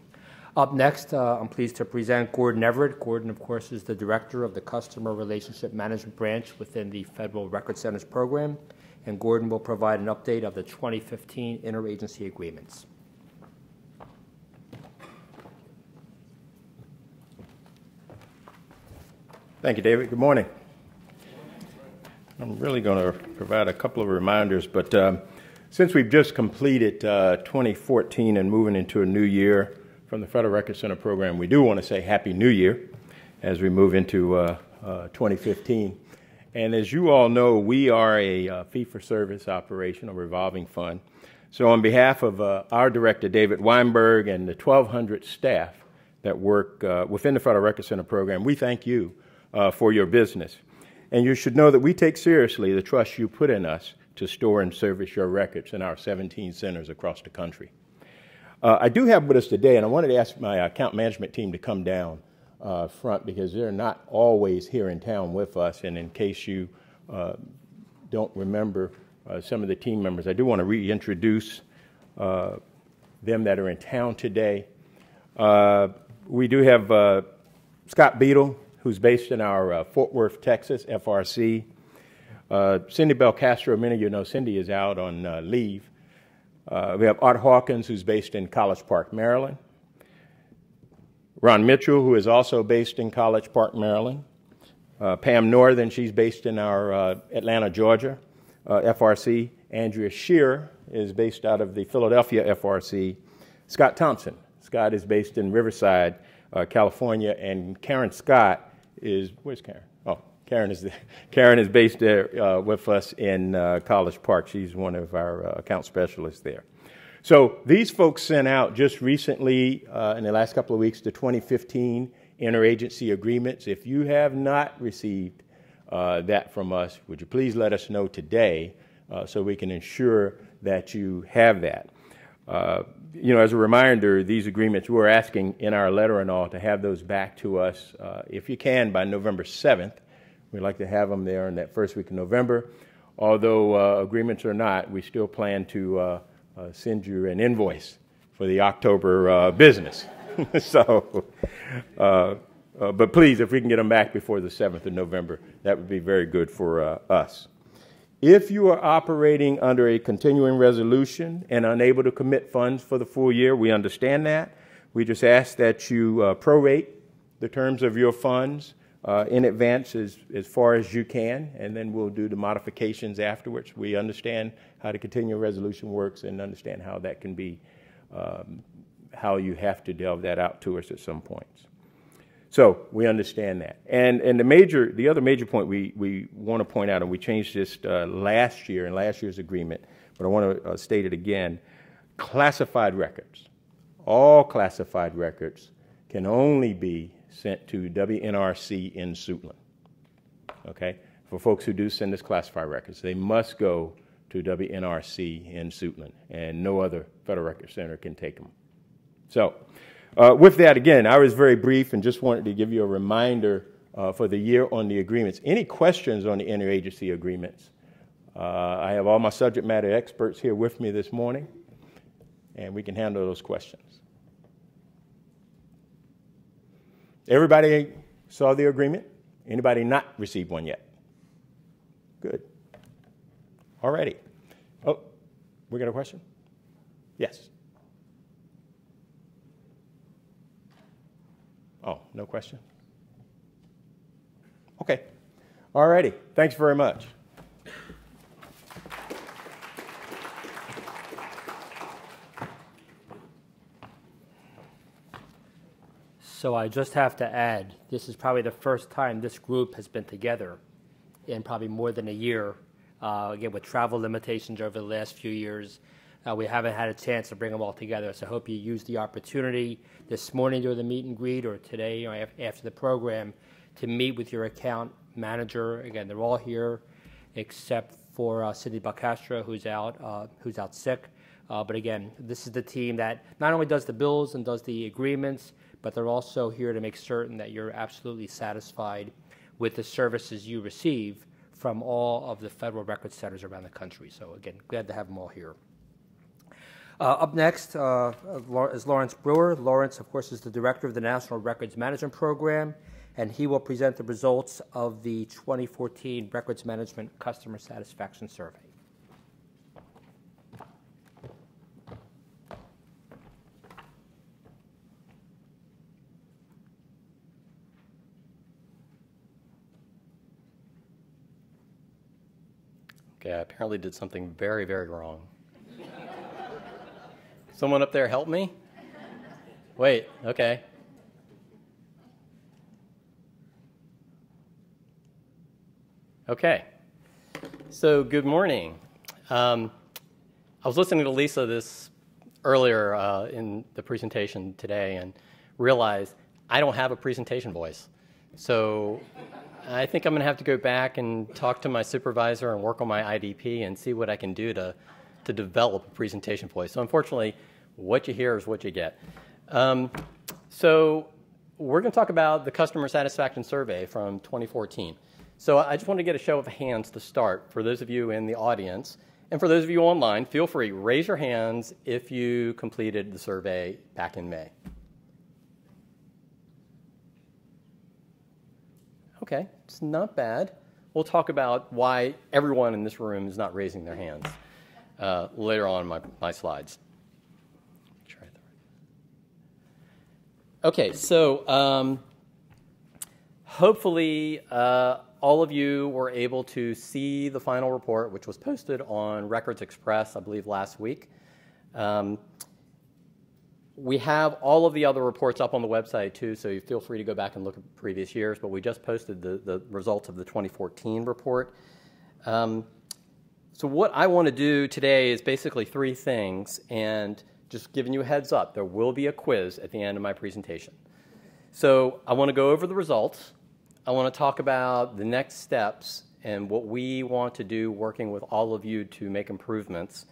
Up next, I'm pleased to present Gordon Everett. Gordon, of course, is the Director of the Customer Relationship Management Branch within the Federal Record Centers program. And Gordon will provide an update of the 2015 interagency agreements. Thank you, David. Good morning. I'm really going to provide a couple of reminders, but since we've just completed 2014 and moving into a new year from the Federal Record Center program, we do want to say Happy New Year as we move into 2015. And as you all know, we are a fee-for-service operation, a revolving fund. So on behalf of our director, David Weinberg, and the 1,200 staff that work within the Federal Record Center program, we thank you for your business. And you should know that we take seriously the trust you put in us to store and service your records in our 17 centers across the country. I do have with us today, and I wanted to ask my account management team to come down front because they're not always here in town with us. And in case you don't remember some of the team members, I do want to reintroduce them that are in town today. We do have Scott Beadle, who's based in our Fort Worth, Texas, FRC. Cindy Belcastro, many of you know Cindy is out on leave. We have Art Hawkins, who's based in College Park, Maryland. Ron Mitchell, who is also based in College Park, Maryland. Pam Northern, she's based in our Atlanta, Georgia, FRC. Andrea Shearer is based out of the Philadelphia FRC. Scott Thompson. Scott is based in Riverside, California, and Karen Scott is, where's Karen? Oh, Karen is based there with us in College Park. She's one of our account specialists there. So these folks sent out just recently in the last couple of weeks the 2015 interagency agreements. If you have not received that from us, would you please let us know today so we can ensure that you have that. You know, as a reminder, these agreements, we're asking in our letter and all to have those back to us, if you can, by November 7th. We'd like to have them there in that first week of November. Although agreements or not, we still plan to send you an invoice for the October business. So, but please, if we can get them back before the 7th of November, that would be very good for us. If you are operating under a continuing resolution and unable to commit funds for the full year, we understand that. We just ask that you prorate the terms of your funds in advance as far as you can, and then we'll do the modifications afterwards. We understand how the continuing resolution works and understand how that can be, how you have to delve that out to us at some points. So we understand that. And the other major point we want to point out, and we changed this last year in last year's agreement, but I want to state it again, classified records, all classified records can only be sent to WNRC in Suitland, okay? For folks who do send us classified records, they must go to WNRC in Suitland, and no other Federal Records Center can take them. So with that, again, I was very brief and just wanted to give you a reminder for the year on the agreements. Any questions on the interagency agreements? I have all my subject matter experts here with me this morning, and we can handle those questions. Everybody saw the agreement? Anybody not received one yet? Good. All righty. Oh, we got a question? Yes. Oh, no question? Okay. All righty. Thanks very much. So I just have to add, this is probably the first time this group has been together in probably more than a year. Again, with travel limitations over the last few years, we haven't had a chance to bring them all together. So I hope you use the opportunity this morning during the meet and greet or today or after the program to meet with your account manager. Again, they're all here except for Cindy Balcastro, who's out sick. But again, this is the team that not only does the bills and does the agreements, but they're also here to make certain that you're absolutely satisfied with the services you receive from all of the federal record centers around the country. So again, glad to have them all here. Up next is Lawrence Brewer. Lawrence, of course, is the director of the National Records Management Program, and he will present the results of the 2014 Records Management Customer Satisfaction Survey. Okay, I apparently did something very, very wrong. Someone up there help me? Wait, okay. Okay, so good morning. I was listening to Lisa earlier in the presentation today and realized I don't have a presentation voice. So I think I'm going to have to go back and talk to my supervisor and work on my IDP and see what I can do to develop a presentation voice. So unfortunately, what you hear is what you get. So we're going to talk about the Customer Satisfaction Survey from 2014. So I just want to get a show of hands to start for those of you in the audience. And for those of you online, feel free, raise your hands if you completed the survey back in May. Okay, it's not bad. We'll talk about why everyone in this room is not raising their hands later on in my slides. Okay, so hopefully all of you were able to see the final report, which was posted on Records Express, I believe, last week. We have all of the other reports up on the website, too, so you feel free to go back and look at previous years, but we just posted the results of the 2014 report. So what I want to do today is basically three things, and just giving you a heads up, there will be a quiz at the end of my presentation. So I want to go over the results. I want to talk about the next steps and what we want to do working with all of you to make improvements.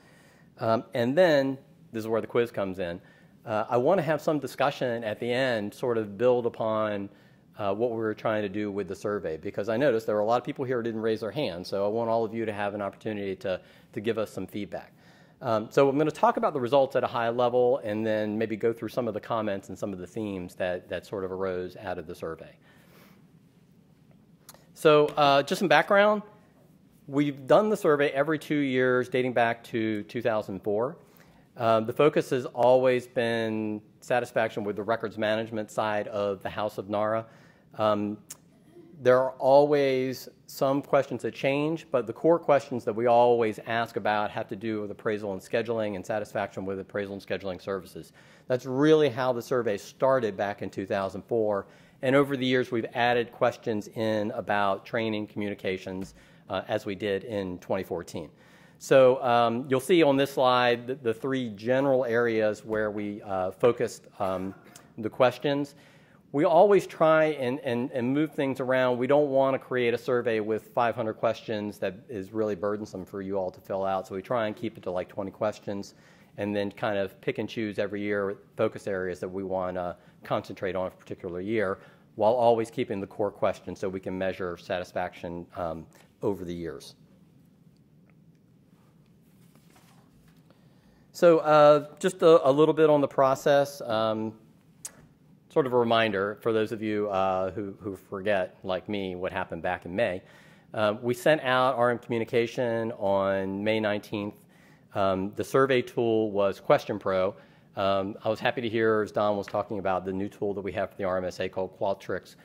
And then, this is where the quiz comes in, I want to have some discussion at the end, sort of build upon what we were trying to do with the survey, because I noticed there were a lot of people here who didn't raise their hands, so I want all of you to have an opportunity to give us some feedback. So I'm going to talk about the results at a high level and then maybe go through some of the comments and some of the themes that sort of arose out of the survey. So just some background. We've done the survey every 2 years dating back to 2004. The focus has always been satisfaction with the records management side of the House of NARA. there are always some questions that change, but the core questions that we always ask about have to do with appraisal and scheduling and satisfaction with appraisal and scheduling services. That's really how the survey started back in 2004. And over the years, we've added questions in about training, communications, as we did in 2014. So you'll see on this slide the three general areas where we focused the questions. We always try and move things around. We don't want to create a survey with 500 questions that is really burdensome for you all to fill out. So we try and keep it to like 20 questions and then kind of pick and choose every year focus areas that we want to concentrate on a particular year while always keeping the core questions so we can measure satisfaction over the years. So just a little bit on the process. Sort of a reminder for those of you who forget, like me, what happened back in May. We sent out RM communication on May 19th. The survey tool was Question Pro. I was happy to hear, as Don was talking about, the new tool that we have for the RMSA called Qualtrics.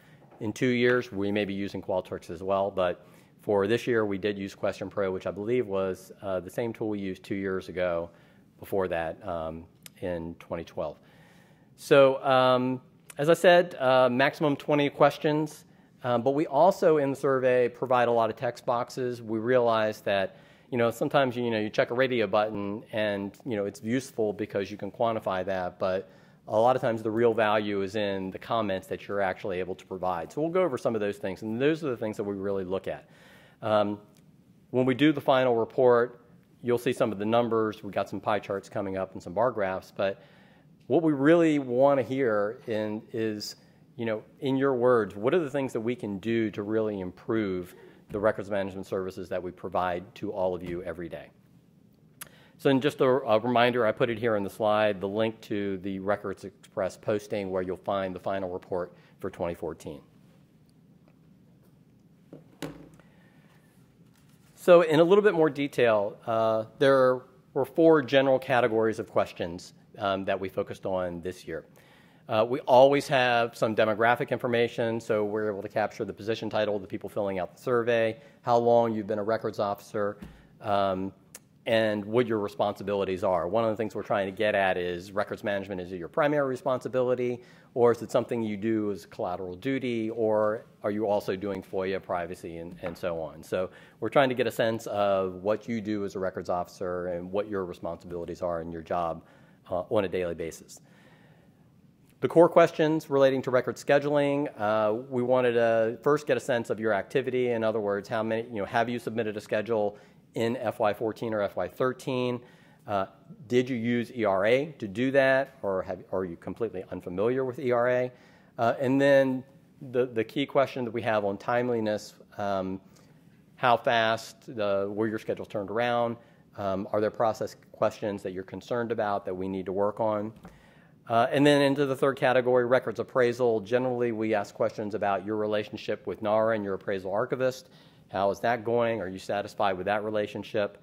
In 2 years, we may be using Qualtrics as well, but for this year, we did use Question Pro, which I believe was the same tool we used 2 years ago before that in 2012. So as I said, maximum 20 questions, but we also in the survey provide a lot of text boxes. We realize that sometimes you check a radio button and it's useful because you can quantify that, but a lot of times the real value is in the comments that you're actually able to provide. So we'll go over some of those things, and those are the things that we really look at. When we do the final report, you'll see some of the numbers. We've got some pie charts coming up and some bar graphs, but what we really want to hear is, in your words, what are the things that we can do to really improve the records management services that we provide to all of you every day? So in just a reminder, I put it here on the slide, the link to the Records Express posting where you'll find the final report for 2014. So in a little bit more detail, there were 4 general categories of questions that we focused on this year. We always have some demographic information, so we're able to capture the position title of the people filling out the survey, how long you've been a records officer, and what your responsibilities are. One of the things we're trying to get at is records management, is it your primary responsibility, or is it something you do as collateral duty, or are you also doing FOIA, privacy, and so on. So we're trying to get a sense of what you do as a records officer and what your responsibilities are in your job on a daily basis. The core questions relating to record scheduling, we wanted to first get a sense of your activity. In other words, how many, have you submitted a schedule in FY14 or FY13? Did you use ERA to do that, or are you completely unfamiliar with ERA? And then the key question that we have on timeliness, how fast were your schedules turned around? Are there process questions that you're concerned about that we need to work on? And then into the third category, records appraisal. Generally, we ask questions about your relationship with NARA and your appraisal archivist. How is that going? Are you satisfied with that relationship?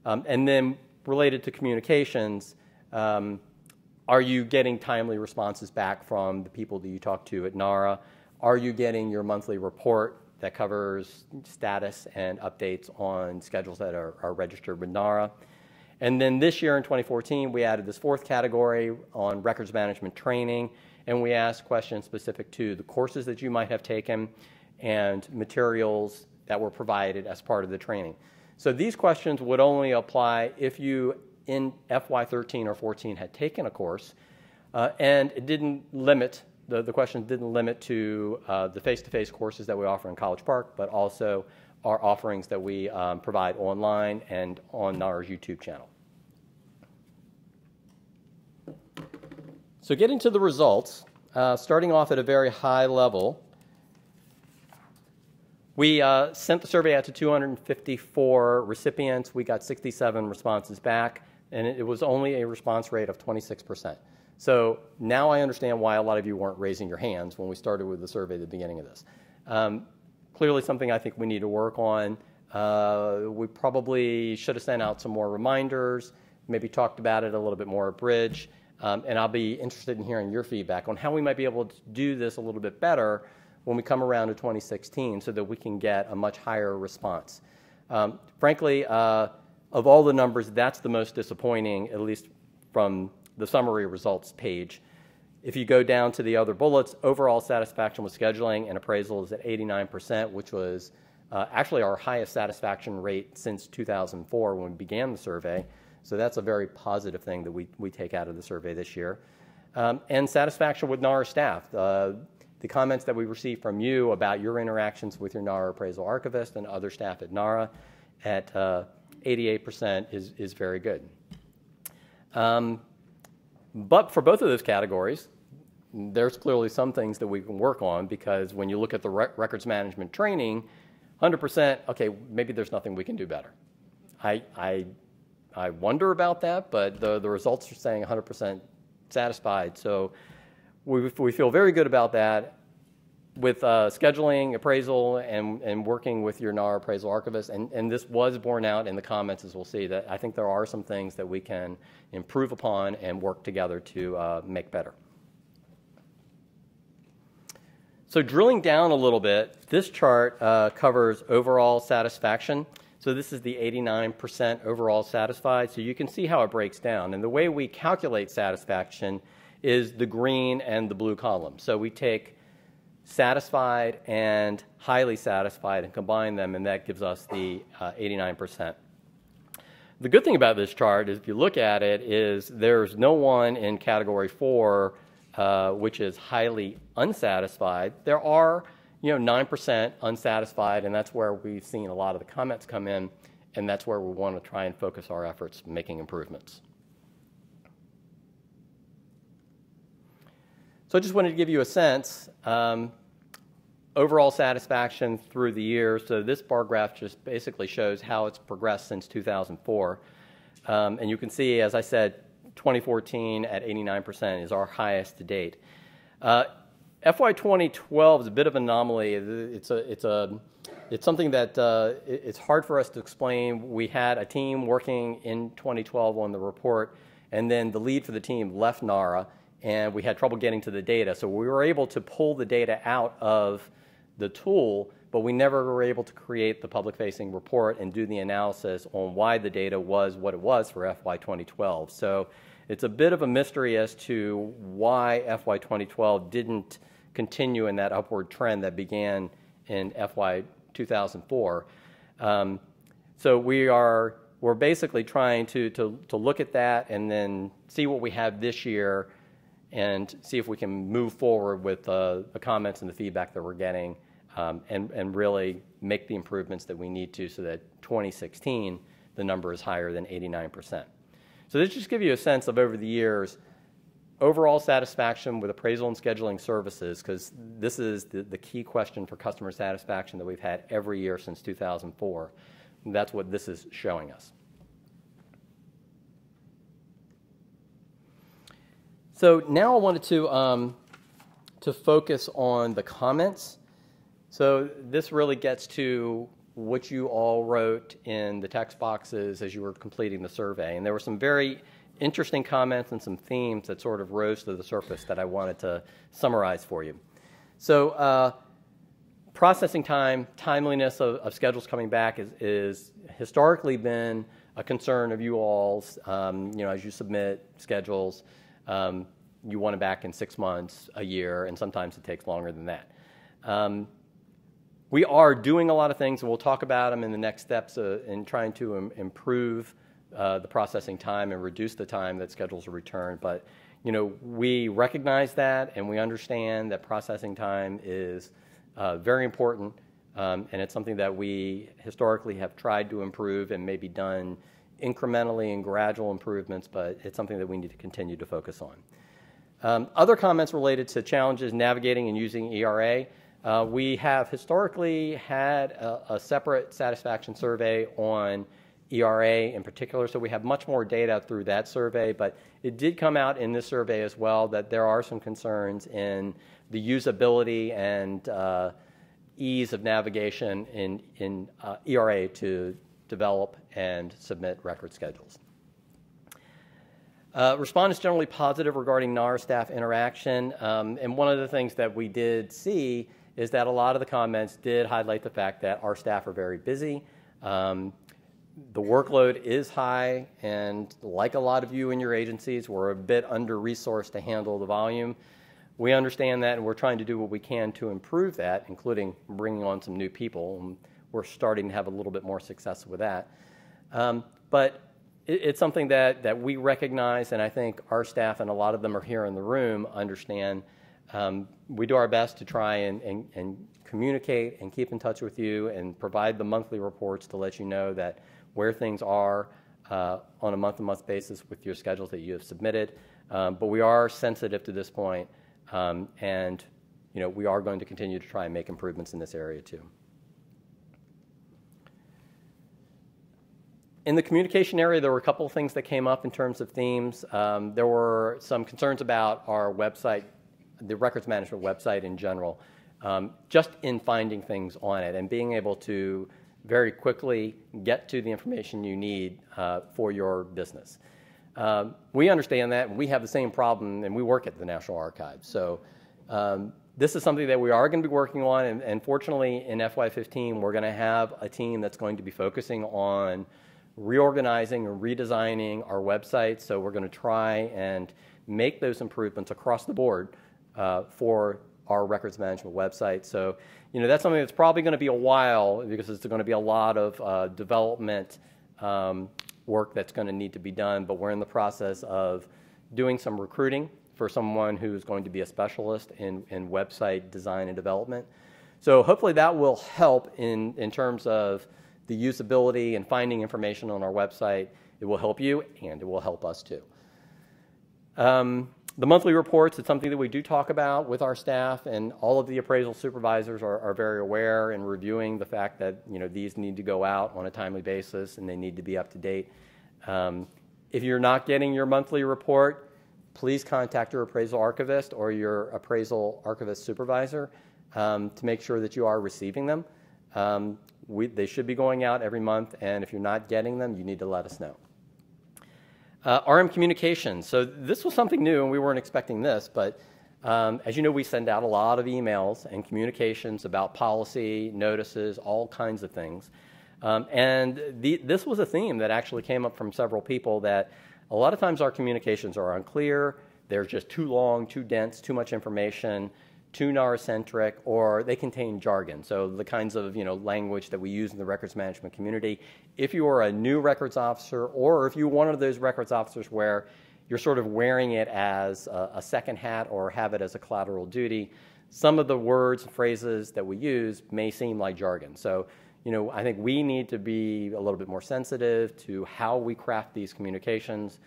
And then related to communications, are you getting timely responses back from the people that you talk to at NARA? Are you getting your monthly report that covers status and updates on schedules that are registered with NARA? And then this year in 2014, we added this fourth category on records management training, and we asked questions specific to the courses that you might have taken and materials that were provided as part of the training. So these questions would only apply if you in FY13 or 14 had taken a course, and it didn't limit, the questions didn't limit to the face-to-face courses that we offer in College Park, but also our offerings that we provide online and on NARA's YouTube channel. So getting to the results, starting off at a very high level, we sent the survey out to 254 recipients. We got 67 responses back, and it was only a response rate of 26%. So now I understand why a lot of you weren't raising your hands when we started with the survey at the beginning of this. Clearly something I think we need to work on. We probably should have sent out some more reminders, maybe talked about it a little bit more at BRIDG, and I'll be interested in hearing your feedback on how we might be able to do this a little bit better when we come around to 2016 so that we can get a much higher response. Frankly, of all the numbers, that's the most disappointing, at least from the summary results page. If you go down to the other bullets, overall satisfaction with scheduling and appraisal is at 89%, which was actually our highest satisfaction rate since 2004 when we began the survey. So that's a very positive thing that we take out of the survey this year. And satisfaction with NARA staff. The comments that we received from you about your interactions with your NARA appraisal archivist and other staff at NARA at 88% is very good. But for both of those categories, there's clearly some things that we can work on, because when you look at the records management training, 100%, okay, maybe there's nothing we can do better. I wonder about that, but the results are saying 100% satisfied. So we feel very good about that. With scheduling, appraisal, and working with your NARA appraisal archivist, and this was borne out in the comments, as we'll see, that I think there are some things that we can improve upon and work together to make better. So drilling down a little bit, this chart covers overall satisfaction. So this is the 89% overall satisfied. So you can see how it breaks down. And the way we calculate satisfaction is the green and the blue column. So we take satisfied and highly satisfied and combine them, and that gives us the 89%. The good thing about this chart is, if you look at it, is there's no one in category 4 which is highly unsatisfied. There are 9% unsatisfied, and that's where we've seen a lot of the comments come in, and that's where we want to try and focus our efforts making improvements. So I just wanted to give you a sense, overall satisfaction through the years. So this bar graph just basically shows how it's progressed since 2004. And you can see, as I said, 2014 at 89% is our highest to date. FY 2012 is a bit of an anomaly. It's something that it's hard for us to explain. We had a team working in 2012 on the report, and then the lead for the team left NARA, and we had trouble getting to the data. So we were able to pull the data out of the tool, but we never were able to create the public-facing report and do the analysis on why the data was what it was for FY 2012. So it's a bit of a mystery as to why FY 2012 didn't continue in that upward trend that began in FY 2004. So we're basically trying to look at that and then see what we have this year and see if we can move forward with the comments and the feedback that we're getting, and really make the improvements that we need to, so that 2016, the number is higher than 89%. So this just gives you a sense of, over the years, overall satisfaction with appraisal and scheduling services, because this is the key question for customer satisfaction that we've had every year since 2004. And that's what this is showing us. So now I wanted to focus on the comments. So this really gets to what you all wrote in the text boxes as you were completing the survey. And there were some very interesting comments and some themes that sort of rose to the surface that I wanted to summarize for you. So processing time, timeliness of schedules coming back is historically been a concern of you all's. As you submit schedules, you want it back in 6 months, a year, and sometimes it takes longer than that. We are doing a lot of things, and we'll talk about them in the next steps in trying to improve the processing time and reduce the time that schedules are returned. But we recognize that, and we understand that processing time is very important, and it's something that we historically have tried to improve and maybe done incrementally and gradual improvements, but it's something that we need to continue to focus on. Other comments related to challenges navigating and using ERA. We have historically had a separate satisfaction survey on ERA in particular, so we have much more data through that survey, but it did come out in this survey as well that there are some concerns in the usability and ease of navigation in ERA to develop and submit record schedules. Respondents generally positive regarding NARA staff interaction, and one of the things that we did see is that a lot of the comments did highlight the fact that our staff are very busy. The workload is high, and like a lot of you in your agencies, we're a bit under-resourced to handle the volume. We understand that, and we're trying to do what we can to improve that, including bringing on some new people. And we're starting to have a little bit more success with that. But it's something that we recognize, and I think our staff, and a lot of them are here in the room, understand. We do our best to try and communicate and keep in touch with you and provide the monthly reports to let you know that where things are on a month-to-month basis with your schedules that you have submitted. But we are sensitive to this point, and we are going to continue to try and make improvements in this area too. In the communication area, there were a couple of things that came up in terms of themes. There were some concerns about our website, the records management website in general, just in finding things on it and being able to very quickly get to the information you need for your business. We understand that, and we have the same problem, and we work at the National Archives. So this is something that we are going to be working on, and fortunately in FY15 we're going to have a team that's going to be focusing on reorganizing and redesigning our website. So we're going to try and make those improvements across the board for our records management website. So, that's something that's probably going to be a while because it's going to be a lot of development work that's going to need to be done, but we're in the process of doing some recruiting for someone who's going to be a specialist in website design and development. So hopefully that will help in terms of the usability and finding information on our website. It will help you, and it will help us too. The monthly reports, it's something that we do talk about with our staff, and all of the appraisal supervisors are very aware and reviewing the fact that these need to go out on a timely basis and they need to be up to date. If you're not getting your monthly report, please contact your appraisal archivist or your appraisal archivist supervisor to make sure that you are receiving them. They should be going out every month, and if you're not getting them, you need to let us know. RM communications. So this was something new, and we weren't expecting this, but as you know, we send out a lot of emails and communications about policy, notices, all kinds of things. This was a theme that actually came up from several people, that a lot of times our communications are unclear, they're just too long, too dense, too much information, too NARA-centric, or they contain jargon. So the kinds of language that we use in the records management community. If you are a new records officer, or if you're one of those records officers where you're sort of wearing it as a second hat or have it as a collateral duty, some of the words and phrases that we use may seem like jargon. So I think we need to be a little bit more sensitive to how we craft these communications.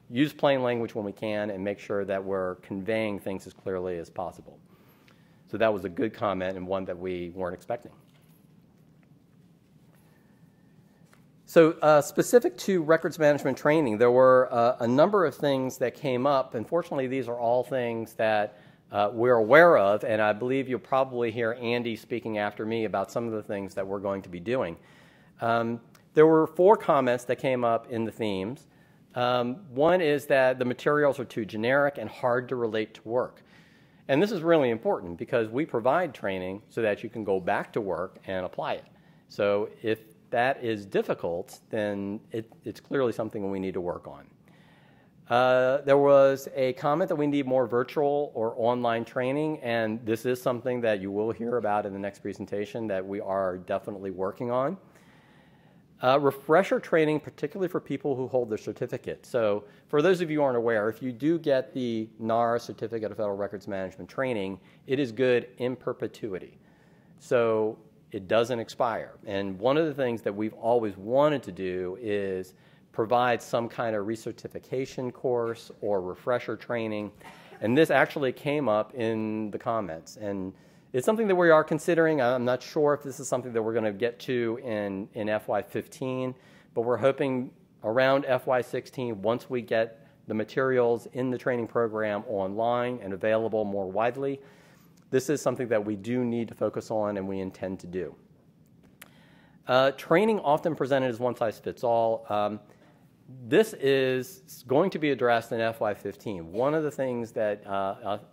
Use plain language when we can, and make sure that we're conveying things as clearly as possible. So that was a good comment, and one that we weren't expecting. So specific to records management training, there were a number of things that came up. Unfortunately, these are all things that we're aware of, and I believe you'll probably hear Andy speaking after me about some of the things that we're going to be doing. There were 4 comments that came up in the themes. One is that the materials are too generic and hard to relate to work. And this is really important because we provide training so that you can go back to work and apply it. So if that is difficult, then it's clearly something we need to work on. There was a comment that we need more virtual or online training, and this is something that you will hear about in the next presentation that we are definitely working on. Refresher training, particularly for people who hold their certificate. So for those of you who aren't aware, if you do get the NARA Certificate of Federal Records Management training, it is good in perpetuity. So it doesn't expire. And one of the things that we've always wanted to do is provide some kind of recertification course or refresher training. And this actually came up in the comments. And it's something that we are considering. I'm not sure if this is something that we're going to get to in FY15, but we're hoping around FY16, once we get the materials in the training program online and available more widely, this is something that we do need to focus on and we intend to do. Training often presented as one-size-fits-all. this is going to be addressed in FY15. One of the things that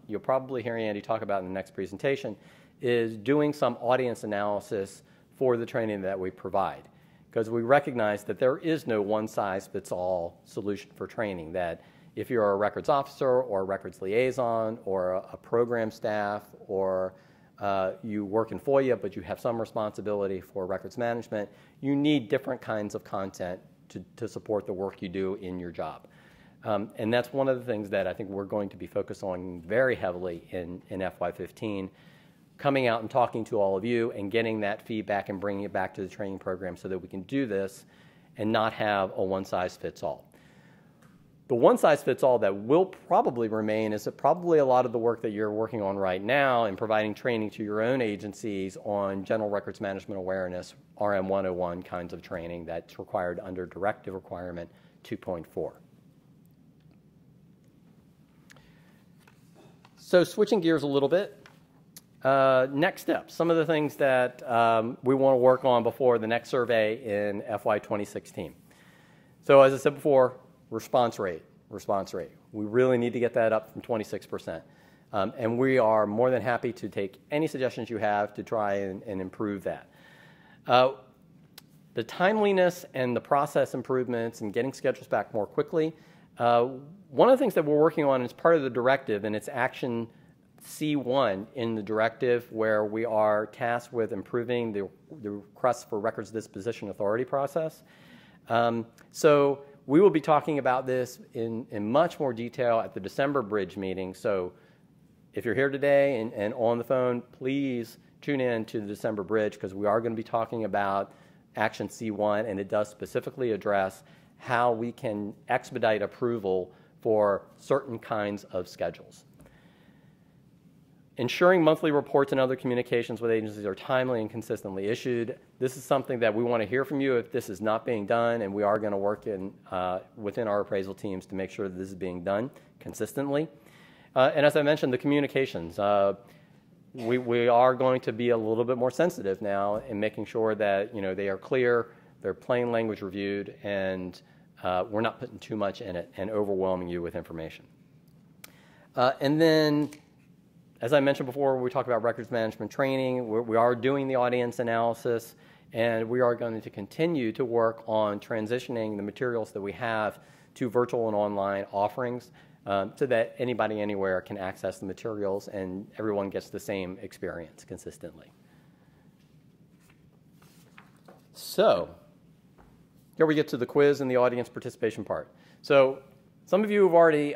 you'll probably hear Andy talk about in the next presentation is doing some audience analysis for the training that we provide, because we recognize that there is no one-size-fits-all solution for training, that if you're a records officer or a records liaison or a program staff, or you work in FOIA but you have some responsibility for records management, you need different kinds of content to support the work you do in your job. And that's one of the things that I think we're going to be focused on very heavily in FY15, coming out and talking to all of you and getting that feedback and bringing it back to the training program so that we can do this and not have a one-size-fits-all. The one-size-fits-all that will probably remain is that probably a lot of the work that you're working on right now in providing training to your own agencies on general records management awareness, RM 101 kinds of training that's required under Directive Requirement 2.4. So switching gears a little bit, next steps, some of the things that we want to work on before the next survey in FY 2016. So as I said before, response rate. We really need to get that up from 26%. And we are more than happy to take any suggestions you have to try and improve that. The timeliness and the process improvements and getting schedules back more quickly, one of the things that we're working on is part of the directive, and it's action C1 in the directive, where we are tasked with improving the request for records disposition authority process. So we will be talking about this in much more detail at the December BRIDG meeting. So if you're here today and on the phone, please tune in to the December BRIDG, because we are going to be talking about Action C1, and it does specifically address how we can expedite approval for certain kinds of schedules. Ensuring monthly reports and other communications with agencies are timely and consistently issued. This is something that we want to hear from you if this is not being done, and we are going to work within our appraisal teams to make sure that this is being done consistently. And as I mentioned, the communications. We are going to be a little bit more sensitive now in making sure that they are clear, they're plain language reviewed, and we're not putting too much in it and overwhelming you with information. And then, as I mentioned before, when we talk about records management training, we are doing the audience analysis, and we are going to continue to work on transitioning the materials that we have to virtual and online offerings, so that anybody anywhere can access the materials and everyone gets the same experience consistently. So here we get to the quiz and the audience participation part. So some of you have already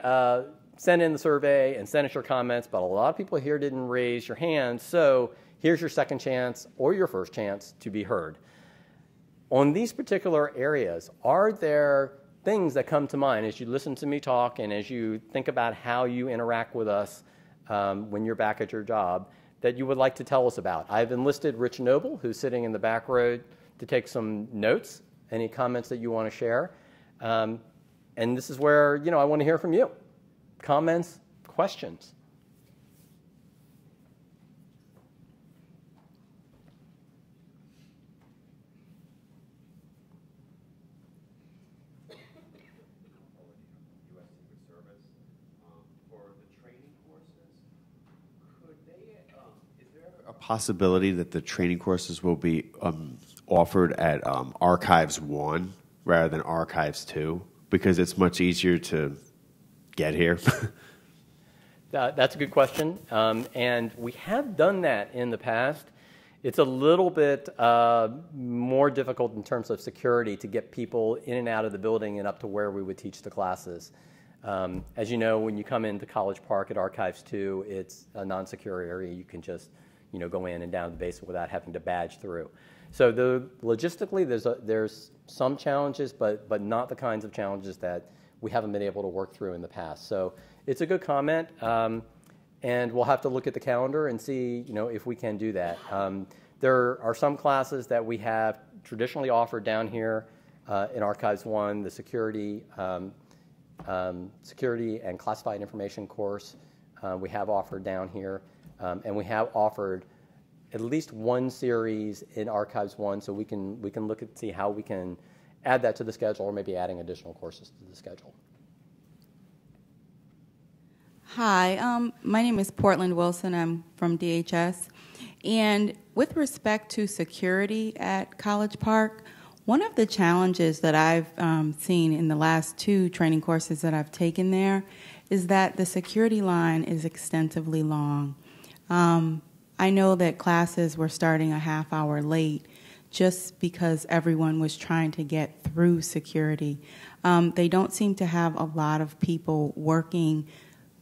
sent in the survey and sent us your comments, but a lot of people here didn't raise your hand. So here's your second chance or your first chance to be heard. On these particular areas, are there things that come to mind as you listen to me talk and as you think about how you interact with us when you're back at your job that you would like to tell us about? I've enlisted Rich Noble, who's sitting in the back row, to take some notes, any comments that you want to share. And this is where, I want to hear from you. Comments, questions. Possibility that the training courses will be offered at Archives 1 rather than Archives 2, because it's much easier to get here? That's a good question, and we have done that in the past. It's a little bit more difficult in terms of security to get people in and out of the building and up to where we would teach the classes. As you know, when you come into College Park at Archives 2, it's a non-secure area. You can just go in and down the basement without having to badge through. So logistically, there's some challenges, but not the kinds of challenges that we haven't been able to work through in the past. So it's a good comment, and we'll have to look at the calendar and see if we can do that. There are some classes that we have traditionally offered down here in Archives 1, the security and classified information course we have offered down here. And we have offered at least one series in Archives 1, so we can look at see how we can add that to the schedule or maybe adding additional courses to the schedule. Hi, my name is Portland Wilson. I'm from DHS. And with respect to security at College Park, one of the challenges that I've seen in the last 2 training courses that I've taken there is that the security line is extensively long. I know that classes were starting a half hour late just because everyone was trying to get through security. They don't seem to have a lot of people working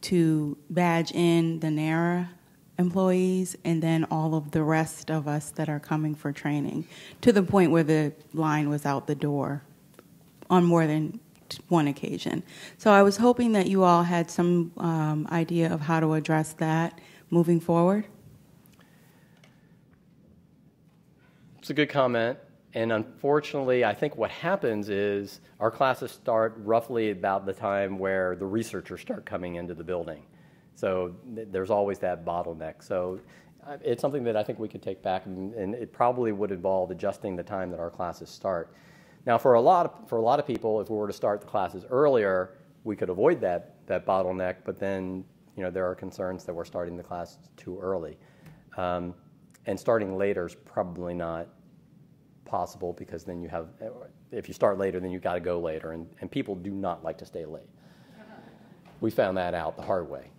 to badge in the NARA employees and then all of the rest of us that are coming for training, to the point where the line was out the door on more than one occasion. So I was hoping that you all had some idea of how to address that moving forward. It's a good comment. And unfortunately, I think what happens is our classes start roughly about the time where the researchers start coming into the building. So there's always that bottleneck. So it's something that I think we could take back, and it probably would involve adjusting the time that our classes start. Now, for a lot of people, if we were to start the classes earlier, we could avoid that bottleneck. But then, there are concerns that we're starting the class too early, and starting later is probably not possible, because then if you start later, then you've got to go later, and people do not like to stay late. We found that out the hard way.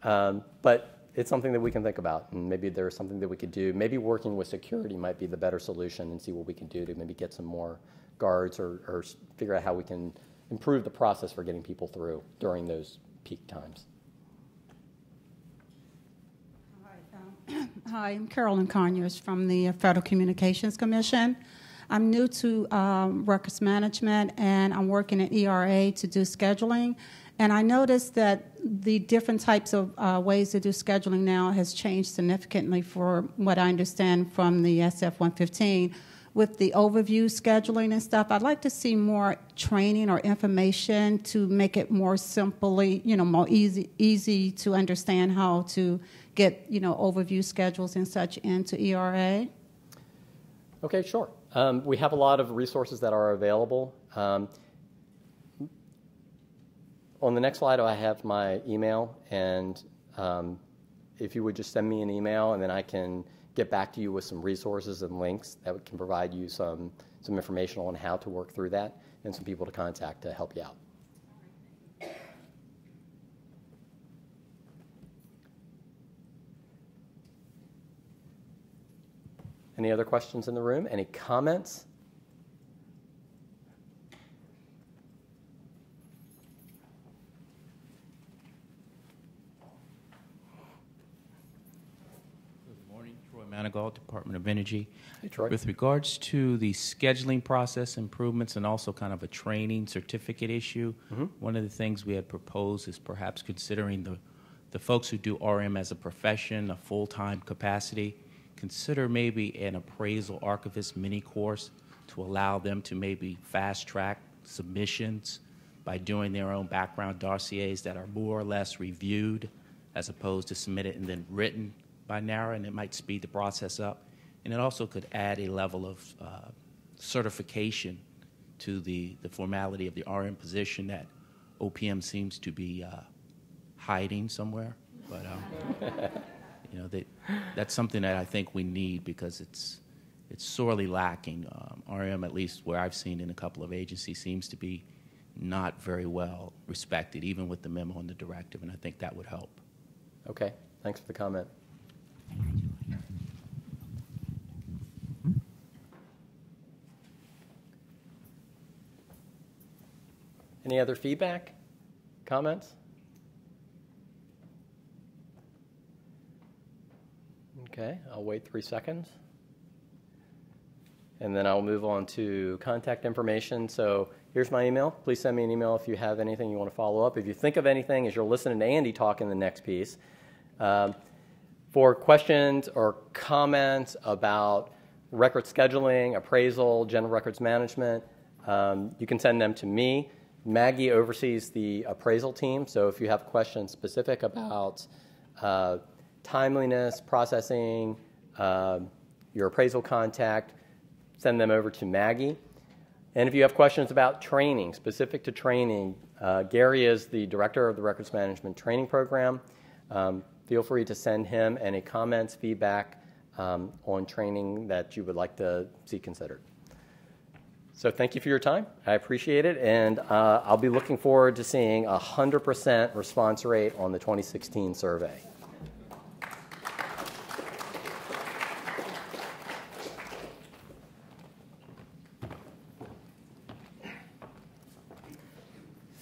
But it's something that we can think about, and maybe there's something that we could do. Maybe working with security might be the better solution, and see what we can do to maybe get some more guards or figure out how we can improve the process for getting people through during those peak times. Hi, I'm Carolyn Conyers from the Federal Communications Commission. I'm new to records management, and I'm working at ERA to do scheduling. And I noticed that the different types of ways to do scheduling now has changed significantly for what I understand from the SF-115. With the overview scheduling and stuff, I'd like to see more training or information to make it more simply, more easy to understand how to get, overview schedules and such into ERA. Okay, sure. We have a lot of resources that are available. On the next slide, I have my email, and if you would just send me an email, and then I can get back to you with some resources and links that can provide you some information on how to work through that, and some people to contact to help you out. Any other questions in the room? Any comments? Manigault, Department of Energy. Hey, Troy. With regards to the scheduling process improvements and also kind of a training certificate issue, one of the things we had proposed is perhaps considering the folks who do RM as a profession, a full-time capacity, consider maybe an appraisal archivist mini course to allow them to maybe fast-track submissions by doing their own background dossiers that are more or less reviewed as opposed to submitted and then written by NARA, and it might speed the process up. And it also could add a level of certification to the formality of the RM position that OPM seems to be hiding somewhere. But that's something that I think we need, because it's sorely lacking. RM, at least where I've seen in a couple of agencies, seems to be not very well respected, even with the memo and the directive, and I think that would help. Okay, thanks for the comment. Any other feedback? Comments? Okay, I'll wait 3 seconds. And then I'll move on to contact information. So here's my email. Please send me an email if you have anything you want to follow up. If you think of anything as you're listening to Andy talk in the next piece, for questions or comments about record scheduling, appraisal, general records management, you can send them to me. Maggie oversees the appraisal team, so if you have questions specific about timeliness, processing, your appraisal contact, send them over to Maggie. And if you have questions about training, specific to training, Gary is the director of the Records Management Training Program. Feel free to send him any comments, feedback on training that you would like to see considered. So thank you for your time. I appreciate it, and I'll be looking forward to seeing 100% response rate on the 2016 survey.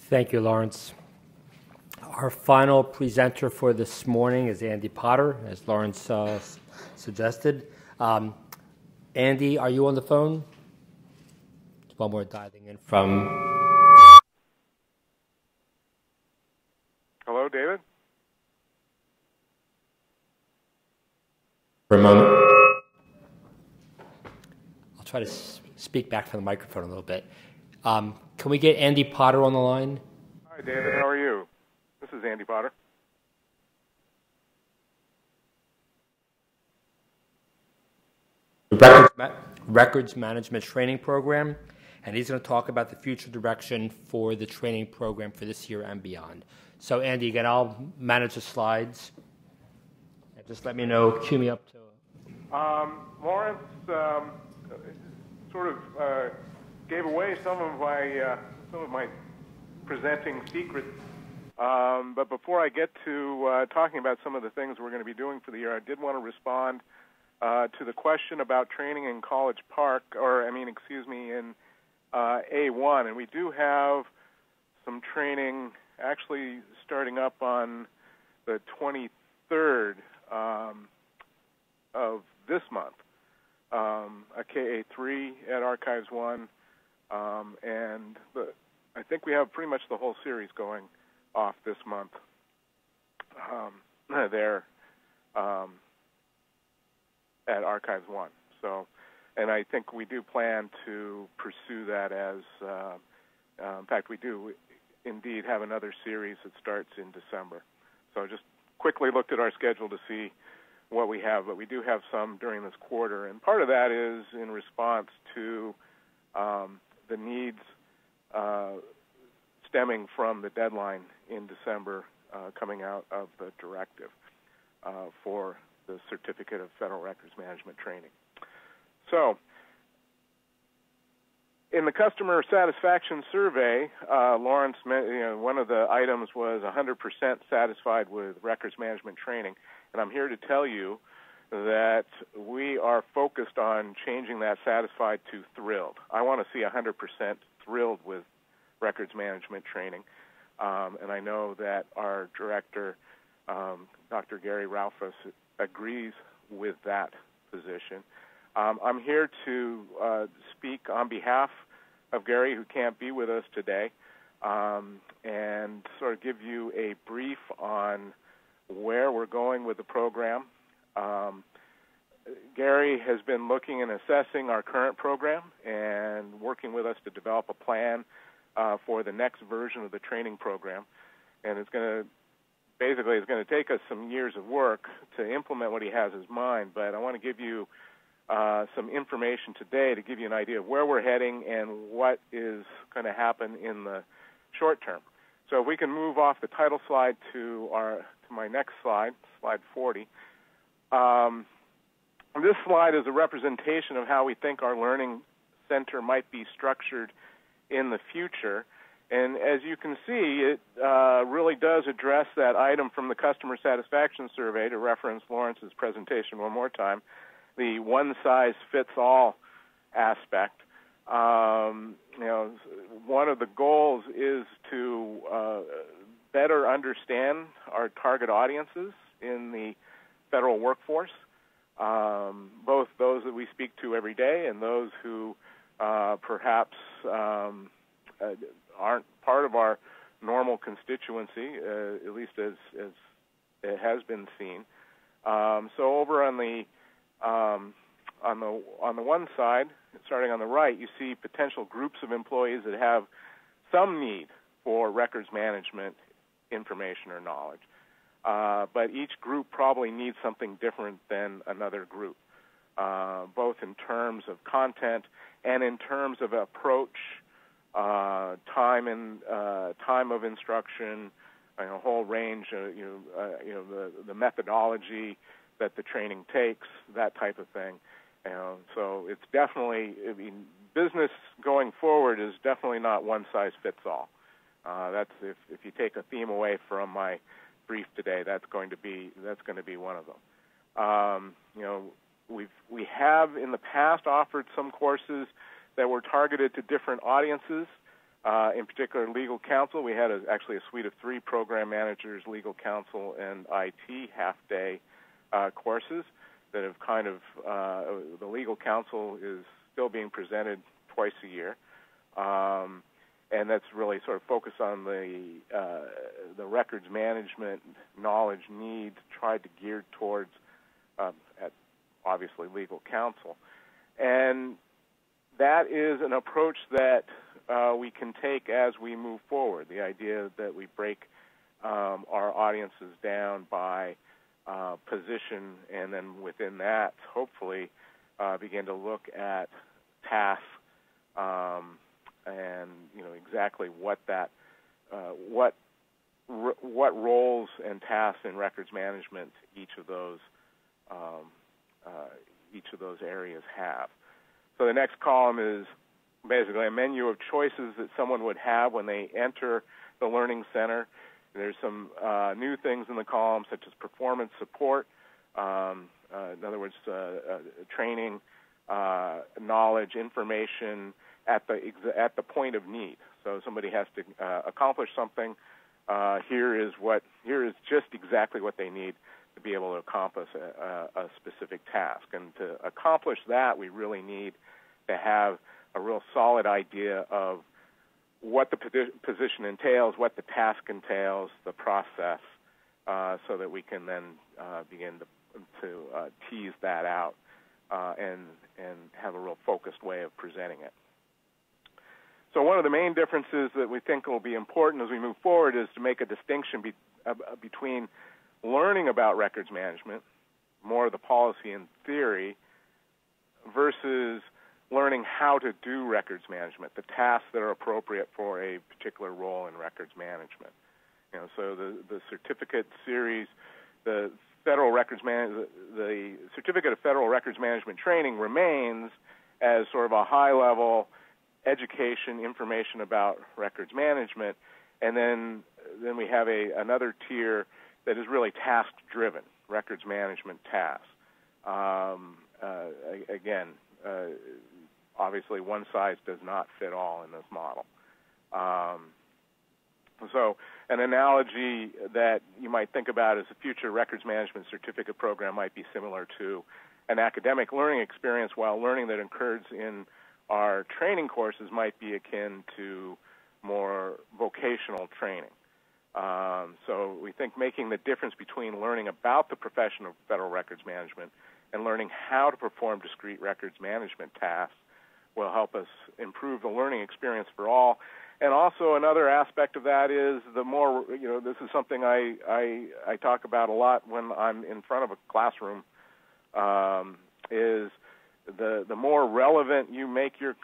Thank you, Lawrence. Our final presenter for this morning is Andy Potter, as Lawrence suggested. Andy, are you on the phone? While we're dialing in from... Hello, David? For a moment. I'll try to speak back from the microphone a little bit. Can we get Andy Potter on the line? Hi, David. How are you? This is Andy Potter. Records Management Training Program, and he's going to talk about the future direction for the training program for this year and beyond. So, Andy, again, I'll manage the slides. And just let me know, cue me up to... Lawrence sort of gave away some of my presenting secrets. But before I get to talking about some of the things we're going to be doing for the year, I did want to respond to the question about training in College Park, in A1. And we do have some training actually starting up on the 23rd of this month, a KA3 at Archives 1. And I think we have pretty much the whole series going off this month there at Archives 1. So, and I think we do plan to pursue that as, in fact, we do indeed have another series that starts in December. So I just quickly looked at our schedule to see what we have, but we do have some during this quarter. And part of that is in response to the needs stemming from the deadline in December coming out of the directive for the Certificate of Federal Records Management Training. So, in the customer satisfaction survey, Lawrence, one of the items was 100% satisfied with records management training, and I'm here to tell you that we are focused on changing that satisfied to thrilled. I want to see 100% thrilled with records management training, and I know that our director, Dr. Gary Ralphus, agrees with that position. I'm here to speak on behalf of Gary, who can't be with us today, and sort of give you a brief on where we're going with the program. Gary has been looking and assessing our current program and working with us to develop a plan for the next version of the training program. And it's going to take us some years of work to implement what he has in his mind, but I want to give you some information today to give you an idea of where we're heading and what is going to happen in the short term. So if we can move off the title slide to my next slide, slide 40. This slide is a representation of how we think our learning center might be structured in the future. And as you can see, it really does address that item from the customer satisfaction survey, to reference Lawrence's presentation one more time, the one-size-fits-all aspect. One of the goals is to better understand our target audiences in the federal workforce, both those that we speak to every day and those who perhaps aren't part of our normal constituency, at least as it has been seen. So over on the one side, starting on the right, you see potential groups of employees that have some need for records management information or knowledge. But each group probably needs something different than another group. both in terms of content and in terms of approach, time of instruction, a whole range, the methodology that the training takes, that type of thing. So it's definitely, business going forward is definitely not one size fits all. That's if you take a theme away from my brief today, that's going to be one of them. We have in the past offered some courses that were targeted to different audiences. In particular, legal counsel. We had actually a suite of 3 program managers, legal counsel, and IT half-day courses that have kind of, the legal counsel is still being presented twice a year. And that's really sort of focused on the records management knowledge needs, tried to gear towards, obviously, legal counsel. And that is an approach that we can take as we move forward. The idea that we break our audiences down by position, and then within that, hopefully, begin to look at tasks and exactly what that what roles and tasks in records management each of those areas have. So the next column is basically a menu of choices that someone would have when they enter the Learning Center. There's some new things in the column, such as performance support, in other words, training, knowledge, information at the point of need. So somebody has to accomplish something. Here is just exactly what they need to be able to accomplish a specific task. And to accomplish that, we really need to have a real solid idea of what the position entails, what the task entails, the process, so that we can then begin to tease that out and have a real focused way of presenting it. So one of the main differences that we think will be important as we move forward is to make a distinction between learning about records management, more of the policy and theory, versus learning how to do records management, the tasks that are appropriate for a particular role in records management. So the certificate series, the Certificate of Federal Records Management Training remains as sort of a high-level education, information about records management, and then we have another tier that is really task-driven, records management tasks. Again, obviously one size does not fit all in this model. So an analogy that you might think about as a future records management certificate program might be similar to an academic learning experience, while learning that occurs in our training courses might be akin to more vocational training. So we think making the difference between learning about the profession of federal records management and learning how to perform discrete records management tasks will help us improve the learning experience for all. And also another aspect of that is the more, this is something I talk about a lot when I'm in front of a classroom, is the more relevant you make your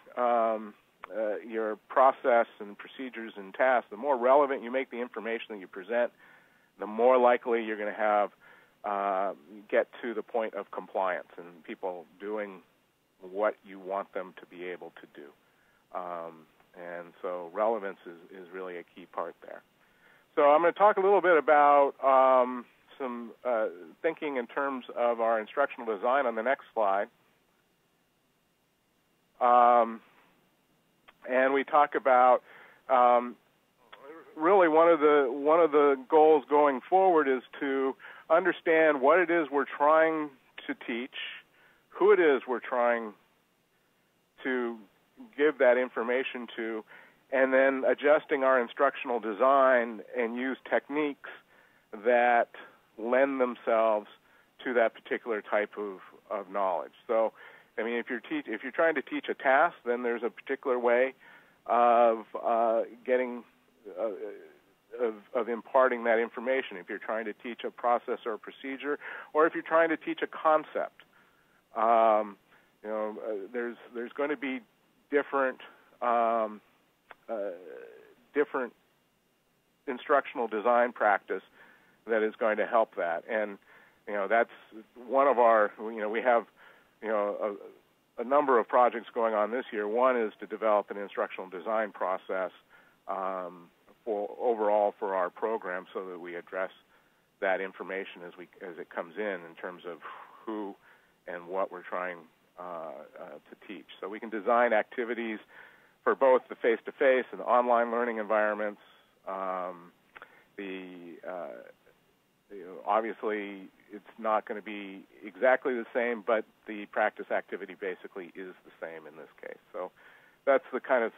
process and procedures and tasks, the more relevant you make the information that you present, the more likely you're going to have get to the point of compliance and people doing what you want them to be able to do. And so relevance is really a key part there. So I'm going to talk a little bit about some thinking in terms of our instructional design on the next slide. And we talk about really one of the goals going forward is to understand what it is we're trying to teach, who it is we're trying to give that information to, and then adjusting our instructional design and use techniques that lend themselves to that particular type of knowledge. So, I mean, if you're trying to teach a task, then there's a particular way of getting of imparting that information. If you're trying to teach a process or a procedure, or if you're trying to teach a concept, There's going to be different different instructional design practice that is going to help that. And that's one of our. We have a number of projects going on this year. One is to develop an instructional design process for our program, so that we address that information as it comes in terms of who and what we're trying to teach. So we can design activities for both the face-to-face and online learning environments. Obviously, it's not going to be exactly the same, but the practice activity basically is the same in this case. So that's the kind of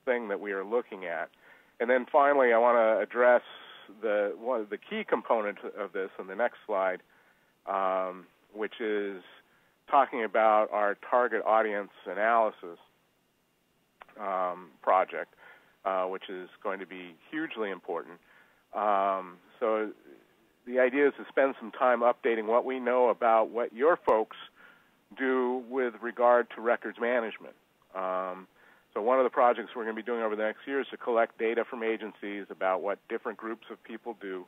thing that we are looking at. And then finally, I want to address one of the key components of this in the next slide, which is talking about our target audience analysis project, which is going to be hugely important. So the idea is to spend some time updating what we know about what your folks do with regard to records management. So one of the projects we're going to be doing over the next year is to collect data from agencies about what different groups of people do,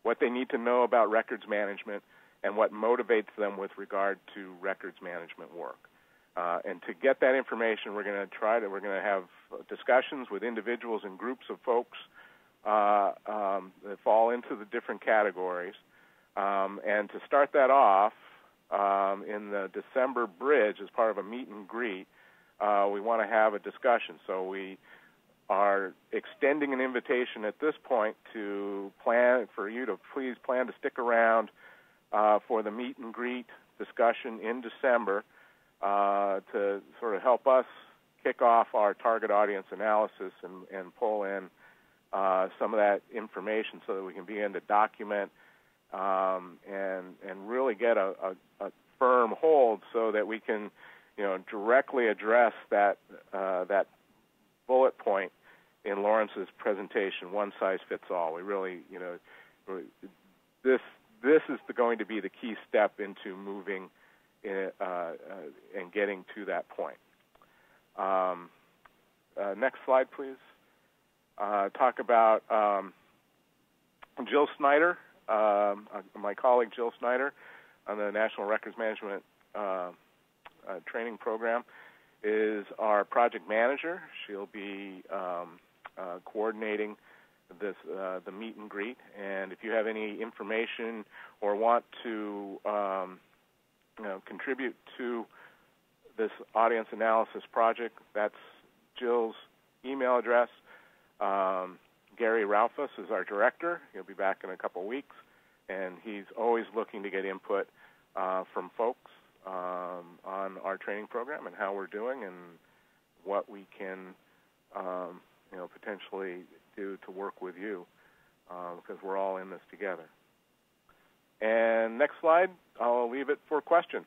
what they need to know about records management, and what motivates them with regard to records management work. And to get that information, we're going to have discussions with individuals and groups of folks that fall into the different categories. And to start that off, in the December BRIDG, as part of a meet and greet, we want to have a discussion. So we are extending an invitation at this point to plan for you to please plan to stick around for the meet and greet discussion in December to sort of help us kick off our target audience analysis and pull in some of that information so that we can begin to document and really get a firm hold so that we can directly address that bullet point in Lawrence's presentation, one size fits all. We really, this is going to be the key step into moving and getting to that point. Next slide, please. Talk about Jill Snyder, my colleague Jill Snyder on the National Records Management Training Program is our project manager. She'll be coordinating the meet and greet. And if you have any information or want to contribute to this audience analysis project, that's Jill's email address. Gary Ralphus is our director. He'll be back in a couple of weeks, and he's always looking to get input from folks on our training program and how we're doing and what we can potentially do to work with you, because we're all in this together. And next slide, I'll leave it for questions.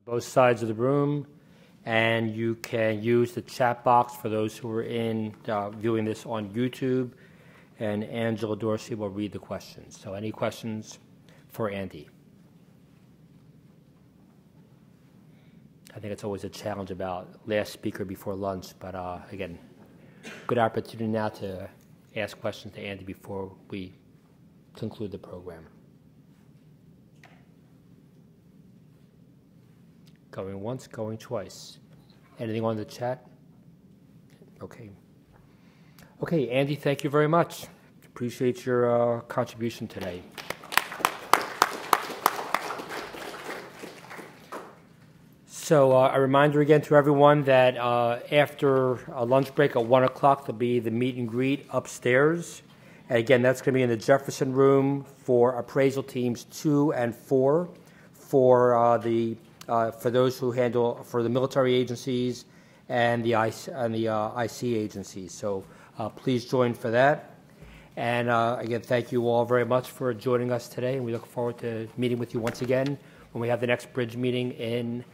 Both sides of the room, and you can use the chat box for those who are viewing this on YouTube, and Angela Dorsey will read the questions. So any questions for Andy? I think it's always a challenge about last speaker before lunch, but again, good opportunity now to ask questions to Andy before we conclude the program. Going once, going twice. Anything on the chat? Okay. Okay, Andy, thank you very much. Appreciate your contribution today. So a reminder again to everyone that after a lunch break at 1 o'clock, there'll be the meet and greet upstairs. And again, that's going to be in the Jefferson room for appraisal teams 2 and 4 for those who handle for the military agencies and the IC agencies. So please join for that. And again, thank you all very much for joining us today. And we look forward to meeting with you once again when we have the next BRIDG meeting in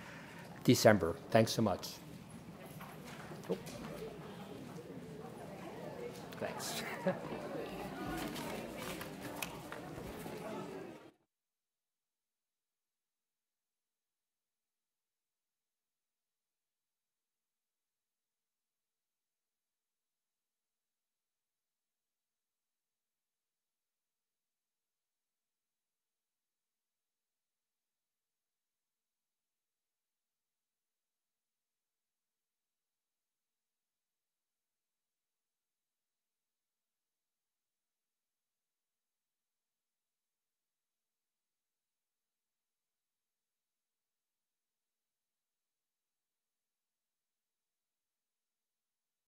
December. Thanks so much. Oh. Thanks.